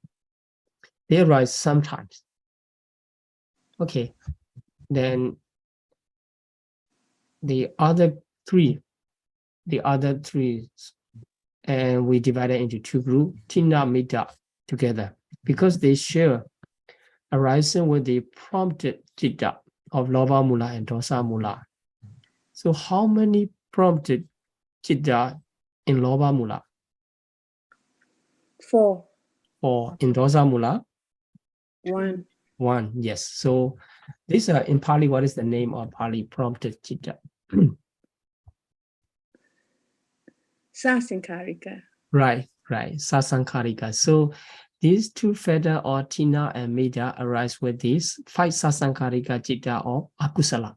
They arise sometimes. Okay, then the other three, and we divide it into two groups, Tina, Metta, together, because they share arising with the prompted citta of Lobha Mula and Dosa Mula. So how many prompted citta in Lobha Mula? 4. 4. In Dosa Mula? 1. 1, yes. So these are in Pali, what is the name of Pali prompted citta? Sasankarika. Right, Sasankarika. So these two feather or Tina and Metta arise with these 5 Sasankarika citta or Akusala.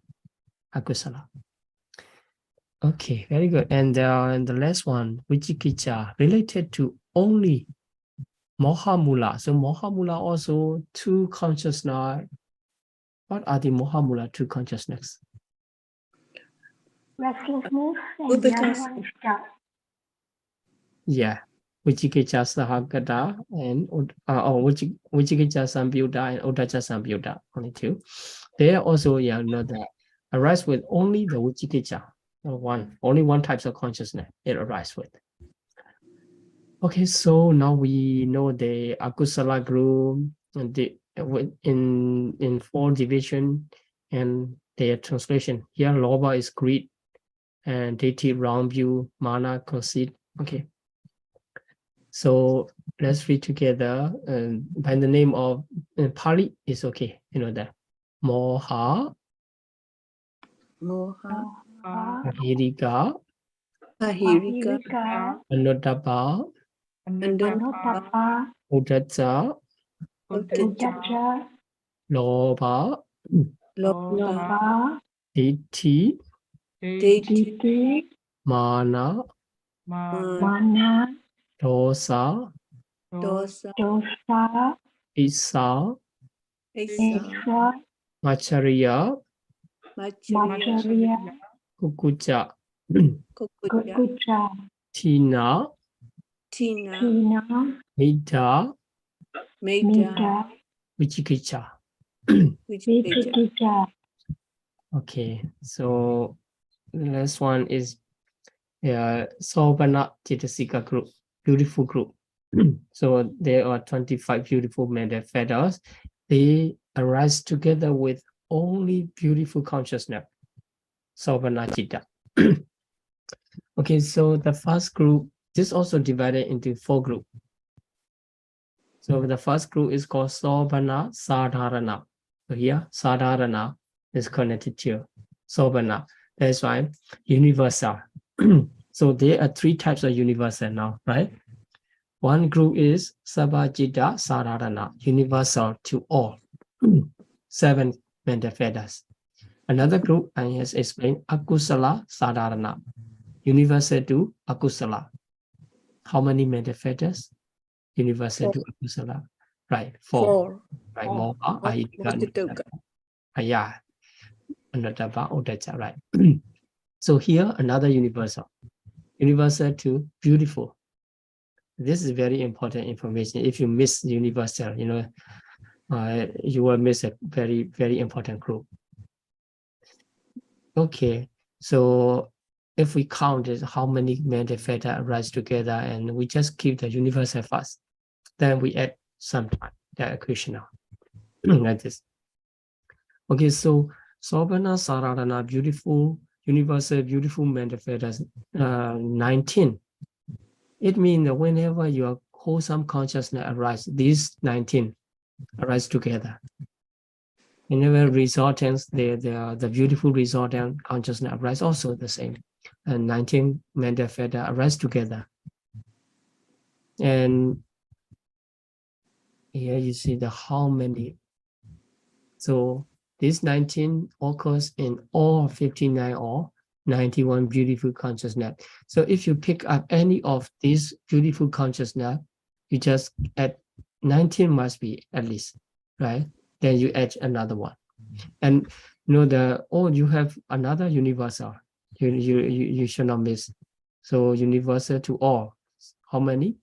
Okay, very good. And the last one, Vichikicha, related to only Mohamula. So Mohamula also 2 consciousness. What are the Mohamula 2 consciousness? Restlessness and the other one is doubt. Yeah, Vichikicha Sahagata and Vichikicha Sambyuta and Udacha Sambyuta, only 2. They are also, that arise with only the Vichikicha, only one type of consciousness it arises with. Okay, so now we know the Akusala group in 4 division and their translation. Here, Lobha is greed, and Diti, round view, Mana, conceit. Okay. So let's read together by the name of Pali is okay, that. Moha, Ahirika, Ahirika. Anodapa, Anotapa, Udacha, Ujaja, Lobha, Loba, Diti, Diti, Mana, Mana, Dosa, Dosa, Isa, Isa, Machariya, Macharia, Kukucha, Kukucha, Tina, Tina, Metta, Mita, Vichikicha. Vichikicha. Okay, so the last one is Sobhana Cetasika group, beautiful group. So there are 25 beautiful Metta feathers. They arise together with only beautiful consciousness, Sobhana Citta. Okay, so the first group, this also divided into 4 groups. So the first group is called Sobhana Sadharana. So here, Sadharana is connected to Sobhana. That's why universal. So there are 3 types of universal now, right? One group is Sabhajita Sadharana, universal to all. 7 Metta feathers. Another group, I has explained, Akusala Sadharana, universal to Akusala. How many Metta feathers? Universal to Akusala. Right, 4. Right, Moha, Ahirika, Aya, Anodapa, Udacha, right. So here, another universal to beautiful. This is very important information. If you miss universal, you will miss a very, very important group. Okay, so if we count how many Metta feathers arise together, and we just keep the universal first, then we add some time, the equation now, like this. Okay, so Sobhana Sararana, beautiful, universal, beautiful Metta feathers, 19. It means that whenever your wholesome consciousness arises, these 19 arise together. Whenever resultants, the beautiful resultant consciousness arise also the same. And 19 Metta feathers arise together. And here you see the how many. So this 19 occurs in all 59 or 91 beautiful consciousness. So if you pick up any of these beautiful consciousness, you just add 19 must be at least, right? Then you add another one. And you know you have another universal. You should not miss. So universal to all. How many?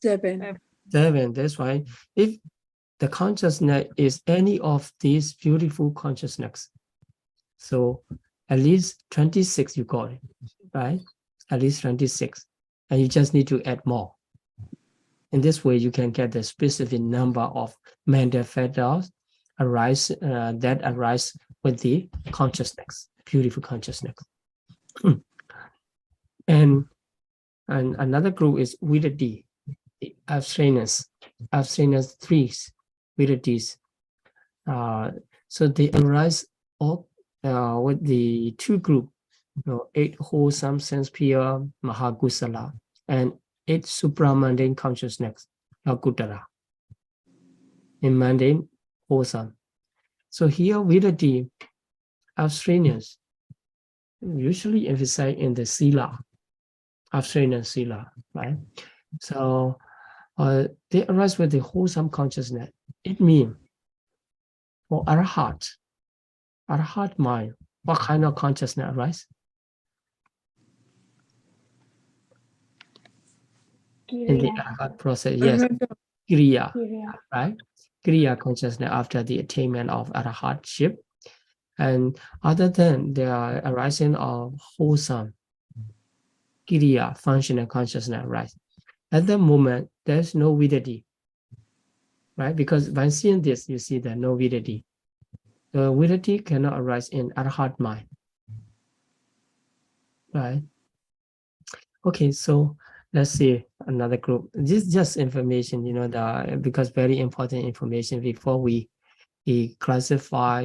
7. 7. That's why if the consciousness is any of these beautiful consciousness, so at least 26 you got it, right? At least 26. And you just need to add more. In this way, you can get the specific number of mental factors that arise with the consciousness, beautiful consciousness. And another group is Viddhati, the abstinence 3 Viddhatis. So they arise all with the 2 group, 8 wholesome sense pure Mahakusala and 8 supramundane consciousness, Akutara, in mundane wholesome. So here Viddhati, abstinence, usually emphasize in the sila, abstinence sila, right? So they arise with the wholesome consciousness. It means for Arhat mind, what kind of consciousness arise? In the Arhat process, yes, Kriya, right? Kriya consciousness after the attainment of Arhatship. And other than the arising of wholesome Kriya, functional consciousness, right? At the moment, there's no Viddhati, right? Because by seeing this, you see that no Viddhati. The Viddhati cannot arise in Arhat mind, right? Okay, so let's see another group. This is just information, because very important information before we classify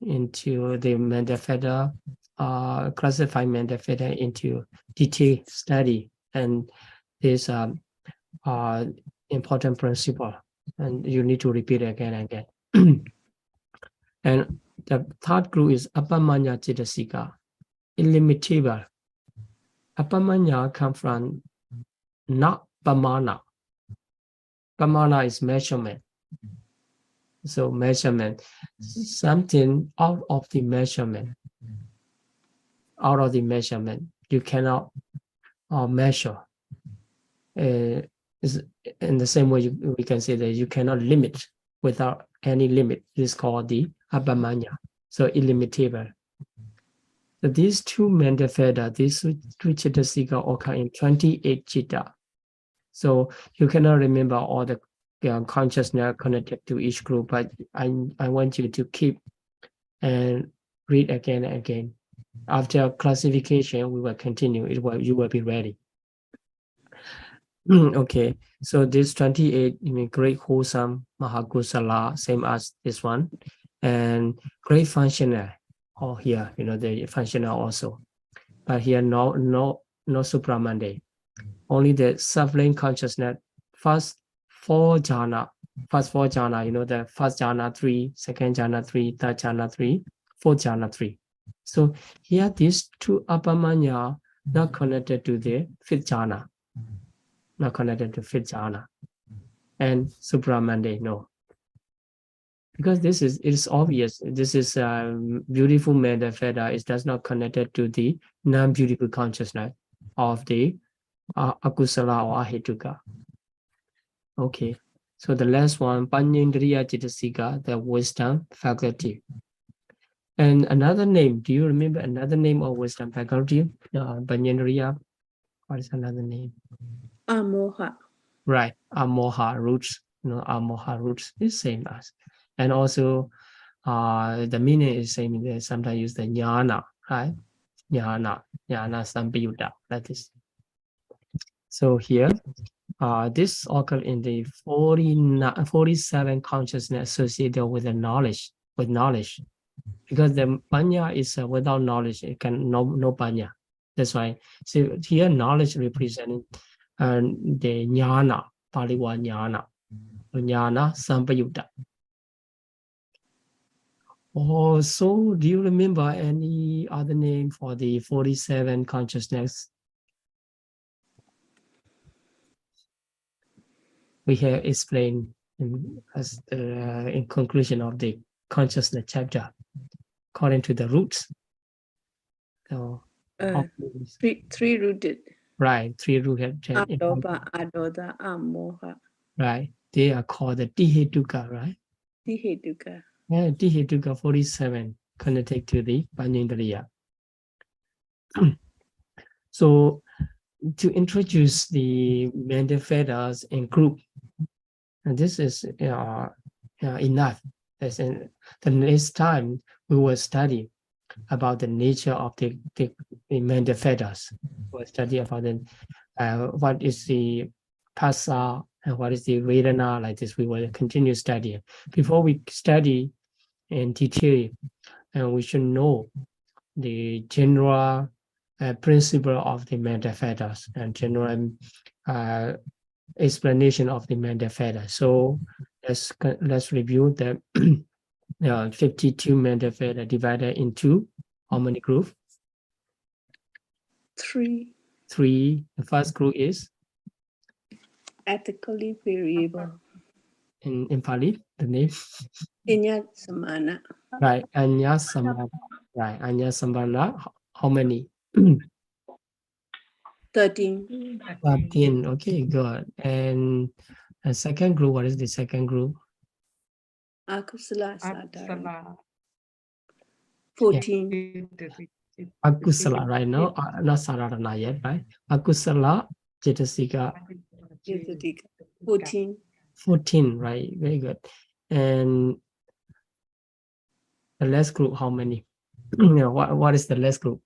into the mental feather, classify mental feather into detailed study. And this important principle, and you need to repeat it again and again. And the 3rd group is Apamanya Cetasika, illimitable. Apamanya comes from not pamana. Pamana is measurement. So measurement, something out of the measurement. Out of the measurement, you cannot measure. In the same way, we can say that you cannot limit without any limit. This is called the Apamanya. So illimitable. So these 2 mental feather, these 3 Cetasika occur in 28 citta. So you cannot remember all the consciousness connected to each group, but I want you to keep and read again and again. After classification, we will continue. You will be ready. Okay, so this 28, great wholesome Mahakusala, same as this one, and great functional. Oh, here, the functional also, but here no supramundane. Only the suffering consciousness. First 4 jhana, the first jhana 3, second jhana 3, third jhana 3, fourth jhana 3. So here these 2 apamanya not connected to the 5th jhana, not connected to 5th jhana, and supramundane, no. Because it's obvious. This is beautiful mental feather. It does not connected to the non-beautiful consciousness of the Akusala or Ahetuka. Okay, so the last one, Panyendriya Cetasika, the wisdom faculty. And another name, do you remember another name of wisdom faculty? Panyendriya, what is another name? Amoha. Right, Amoha roots, Amoha roots is same as. And also the meaning is same, they sometimes use the jnana, right? Jnana Sampayutta, that is. So here, this occurs in the 47 consciousness associated with the knowledge, because the panya is without knowledge, it can no panya. That's why. So here, knowledge representing the jnana, Pali word jnana, jnana sampayutta. Oh, so do you remember any other name for the 47 consciousness? We have explained in conclusion of the consciousness chapter, according to the roots. So, Three rooted. right, three roots have Adoba, Adoda, Amoha. right. They are called the Tihetuka, right? Tihetuka. Yeah, Tihetuka 47 connected to the Panindriya. So to introduce the mental fetters in group, and this is enough. As in, the next time we will study about the nature of the mental fetters. We'll study about what is the Tassa and what is the Vedana, like this. We will continue studying. Before we study in detail, and we should know the general principle of the mental fetters and general explanation of the mental fetters. So let's review the 52 mental fetters divided into how many groups? Three. The first group is Ethically variable. in Pali, the name. Anya Samana. Right, Anya Samana. Right, Anya Samana. How many? 13. 13. Okay, good. And the second group, what is the second group? Akusala Sadhara. Akusala. 14. Akusala, right now, not Sararana yet, right? Akusala, Cetasika, Cetasika. 14. 14, right? Very good. And the last group, how many? What is the last group?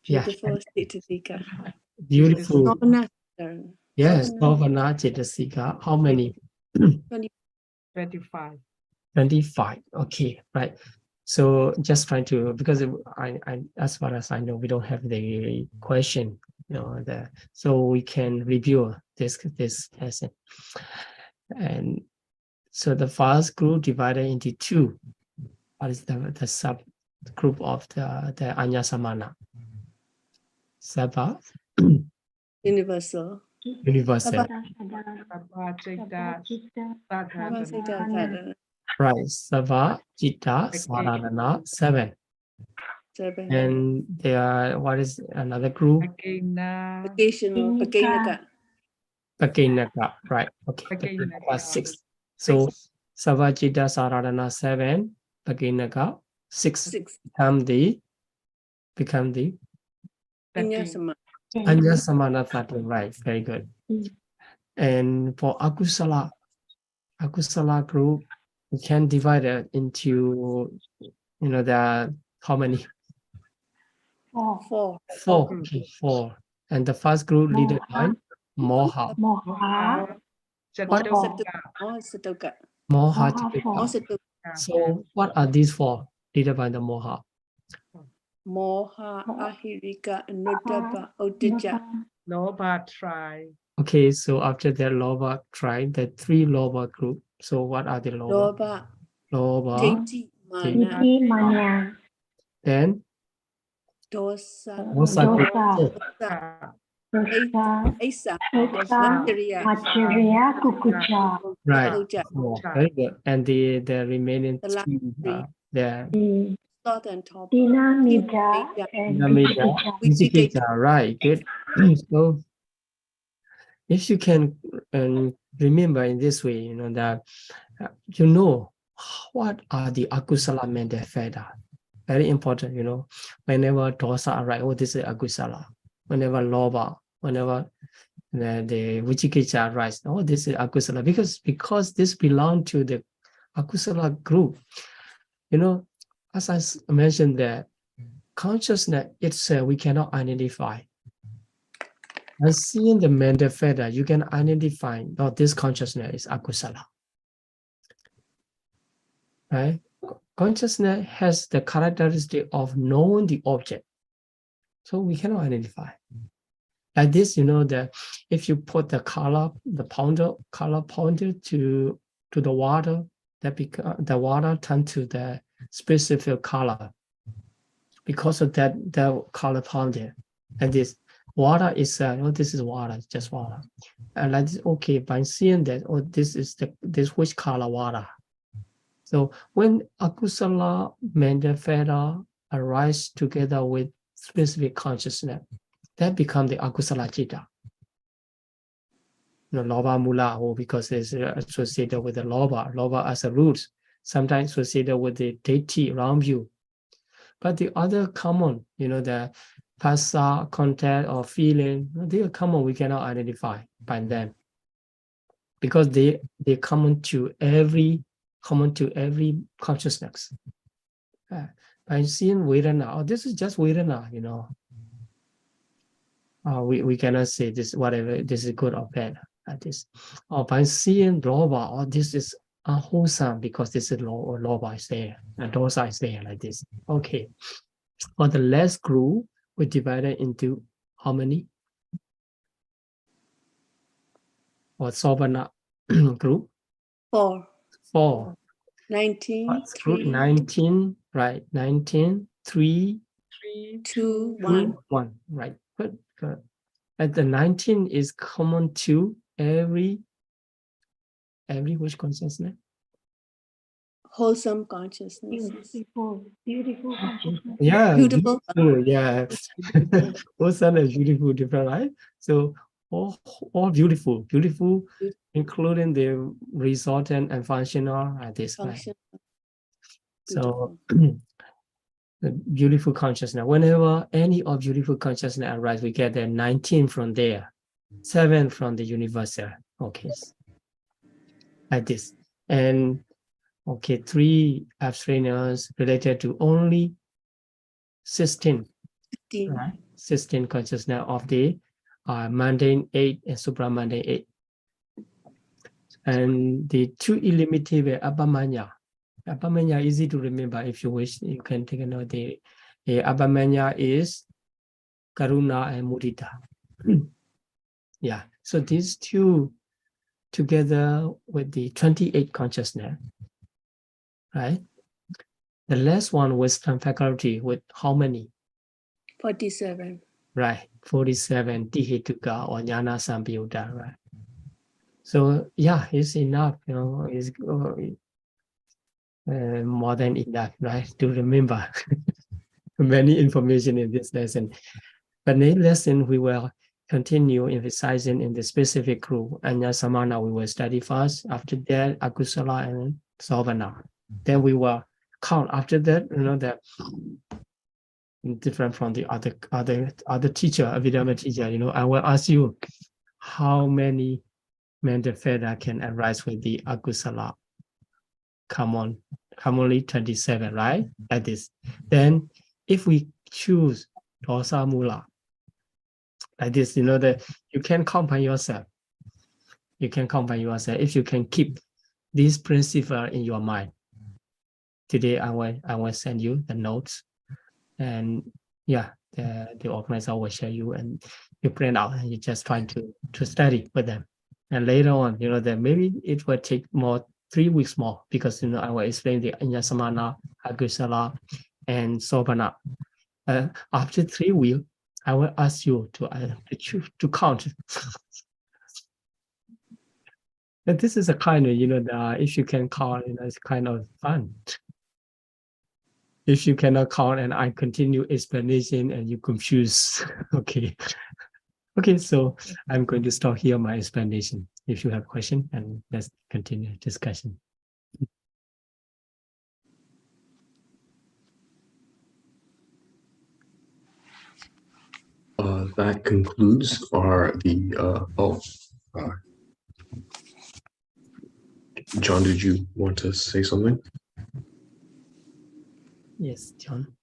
Beautiful Cetasika. Beautiful. Samana. Yes, Bhavana Cetasika. How many? 25. 25. Okay, right. So just trying to, because I as far as I know, we don't have the question, so we can review this lesson. And so the first group divided into two. What is the subgroup of the Anya Samana? Sabha, Universal. universal. Right, Sabha, Citta, Saradhana, 7. 7. And there are, what is another group? Occasional. Pakinaka, right? Okay, Pakinaka 6. So Sabha, Citta, Saradhana 7, Pakinaka 6 become the Anya Samana. Anya Samana 13, right? Very good. And for Akusala group, we can divide it into, there are how many? 4. 4. Okay, 4. And the first group leader by Moha. Satoka. Moha. So what are these 4 leader by the Moha? Moha, Ahirika, Nudaba, Odija. Loba try. Okay, so after that Loba tribe, the 3 Loba group. So what are the Loba? Loba. Teti, Mana. Then Dosa. Asa. Materiya, Kukucha. Right. Oh, very good. And the remaining 3 there. Thought and top. Namida, right, good. So if you can remember in this way, that what are the Akusala mental fetters. Very important, whenever dosa arrive, oh, this is Akusala. Whenever loba, whenever the Vichikiccha arrives, oh, this is Akusala. Because this belongs to the Akusala group. As I mentioned, that consciousness itself, we cannot identify. By seeing the mental fetter, you can identify, this consciousness is Akusala. Right? Consciousness has the characteristic of knowing the object. So we cannot identify. Like this, that if you put the color pointer to to the water, the water turn to the specific color. Because of that, the color found there. And this water is, this is water, just water. And like this, okay, by seeing that, this is this which color water. So when Akusala Mandafeda arise together with specific consciousness, that become the Akusala Citta. Loba Mula, because it's associated with the Loba as a root, sometimes associated with the deity around you. But the other common, the phasa, contact, or feeling, they are common, we cannot identify by them. Because they common to every consciousness. By seeing Vedana, this is just Vedana, we cannot say this, whatever, this is good or bad, like this. Or by seeing Loba, this is unwholesome because this is Loba is there, and Dosa is there, like this. Okay. For the last group, we divided into how many? Or Samana group? 4. 4. 19, Group 3, 19, right? 19, 3, 2, 2, 1. 1, right? Good. And the 19 is common to every which consciousness? Wholesome consciousness. Beautiful consciousness. Yeah, Beautiful. yeah. Wholesome and beautiful, different, right? So all beautiful, including the resultant and functional at this right. Function. So the beautiful consciousness. Whenever any of beautiful consciousness arises, we get the 19 from there, 7 from the universal. Okay, like this. And okay, 3 abstractions related to only 16, 15. right? 16 consciousness of the mundane 8 and supramundane 8. And the 2 illimitative Abhidhamma. Abhidhamma easy to remember. If you wish, you can take a note. The Abhidhamma is Karuna and Mudita. Yeah, so these 2 together with the 28 consciousness, right? The last one, Western faculty, with how many? 47. Right, 47 Tihituka or Jnana Sampayutta, right? So yeah, it's enough, it's more than enough, right, to remember many information in this lesson. But next lesson, we will continue emphasizing in the specific group. Anya Samana, we will study first. After that, Akusala and Samana. Then we will count. After that, that different from the other teacher, Abhidhamma teacher. I will ask you how many Mandapeda can arise with the Akusala. Commonly 27, right? Like this. Then, if we choose Dosa Mula, like this, that you can count by yourself. You can count by yourself if you can keep this principle in your mind. Today, I will send you the notes, and yeah, the organizer will share you, and you print out, and you just try to study with them. And later on, that maybe it will take 3 weeks more, because I will explain the Anya Samana, Akusala, and Samana. After 3 weeks, I will ask you to count. And this is a kind of, if you can count, it's kind of fun. If you cannot count and I continue explanation and you confuse, okay. Okay, so I'm going to stop here my explanation. If you have a question, and let's continue discussion. That concludes John, did you want to say something? Yes, John.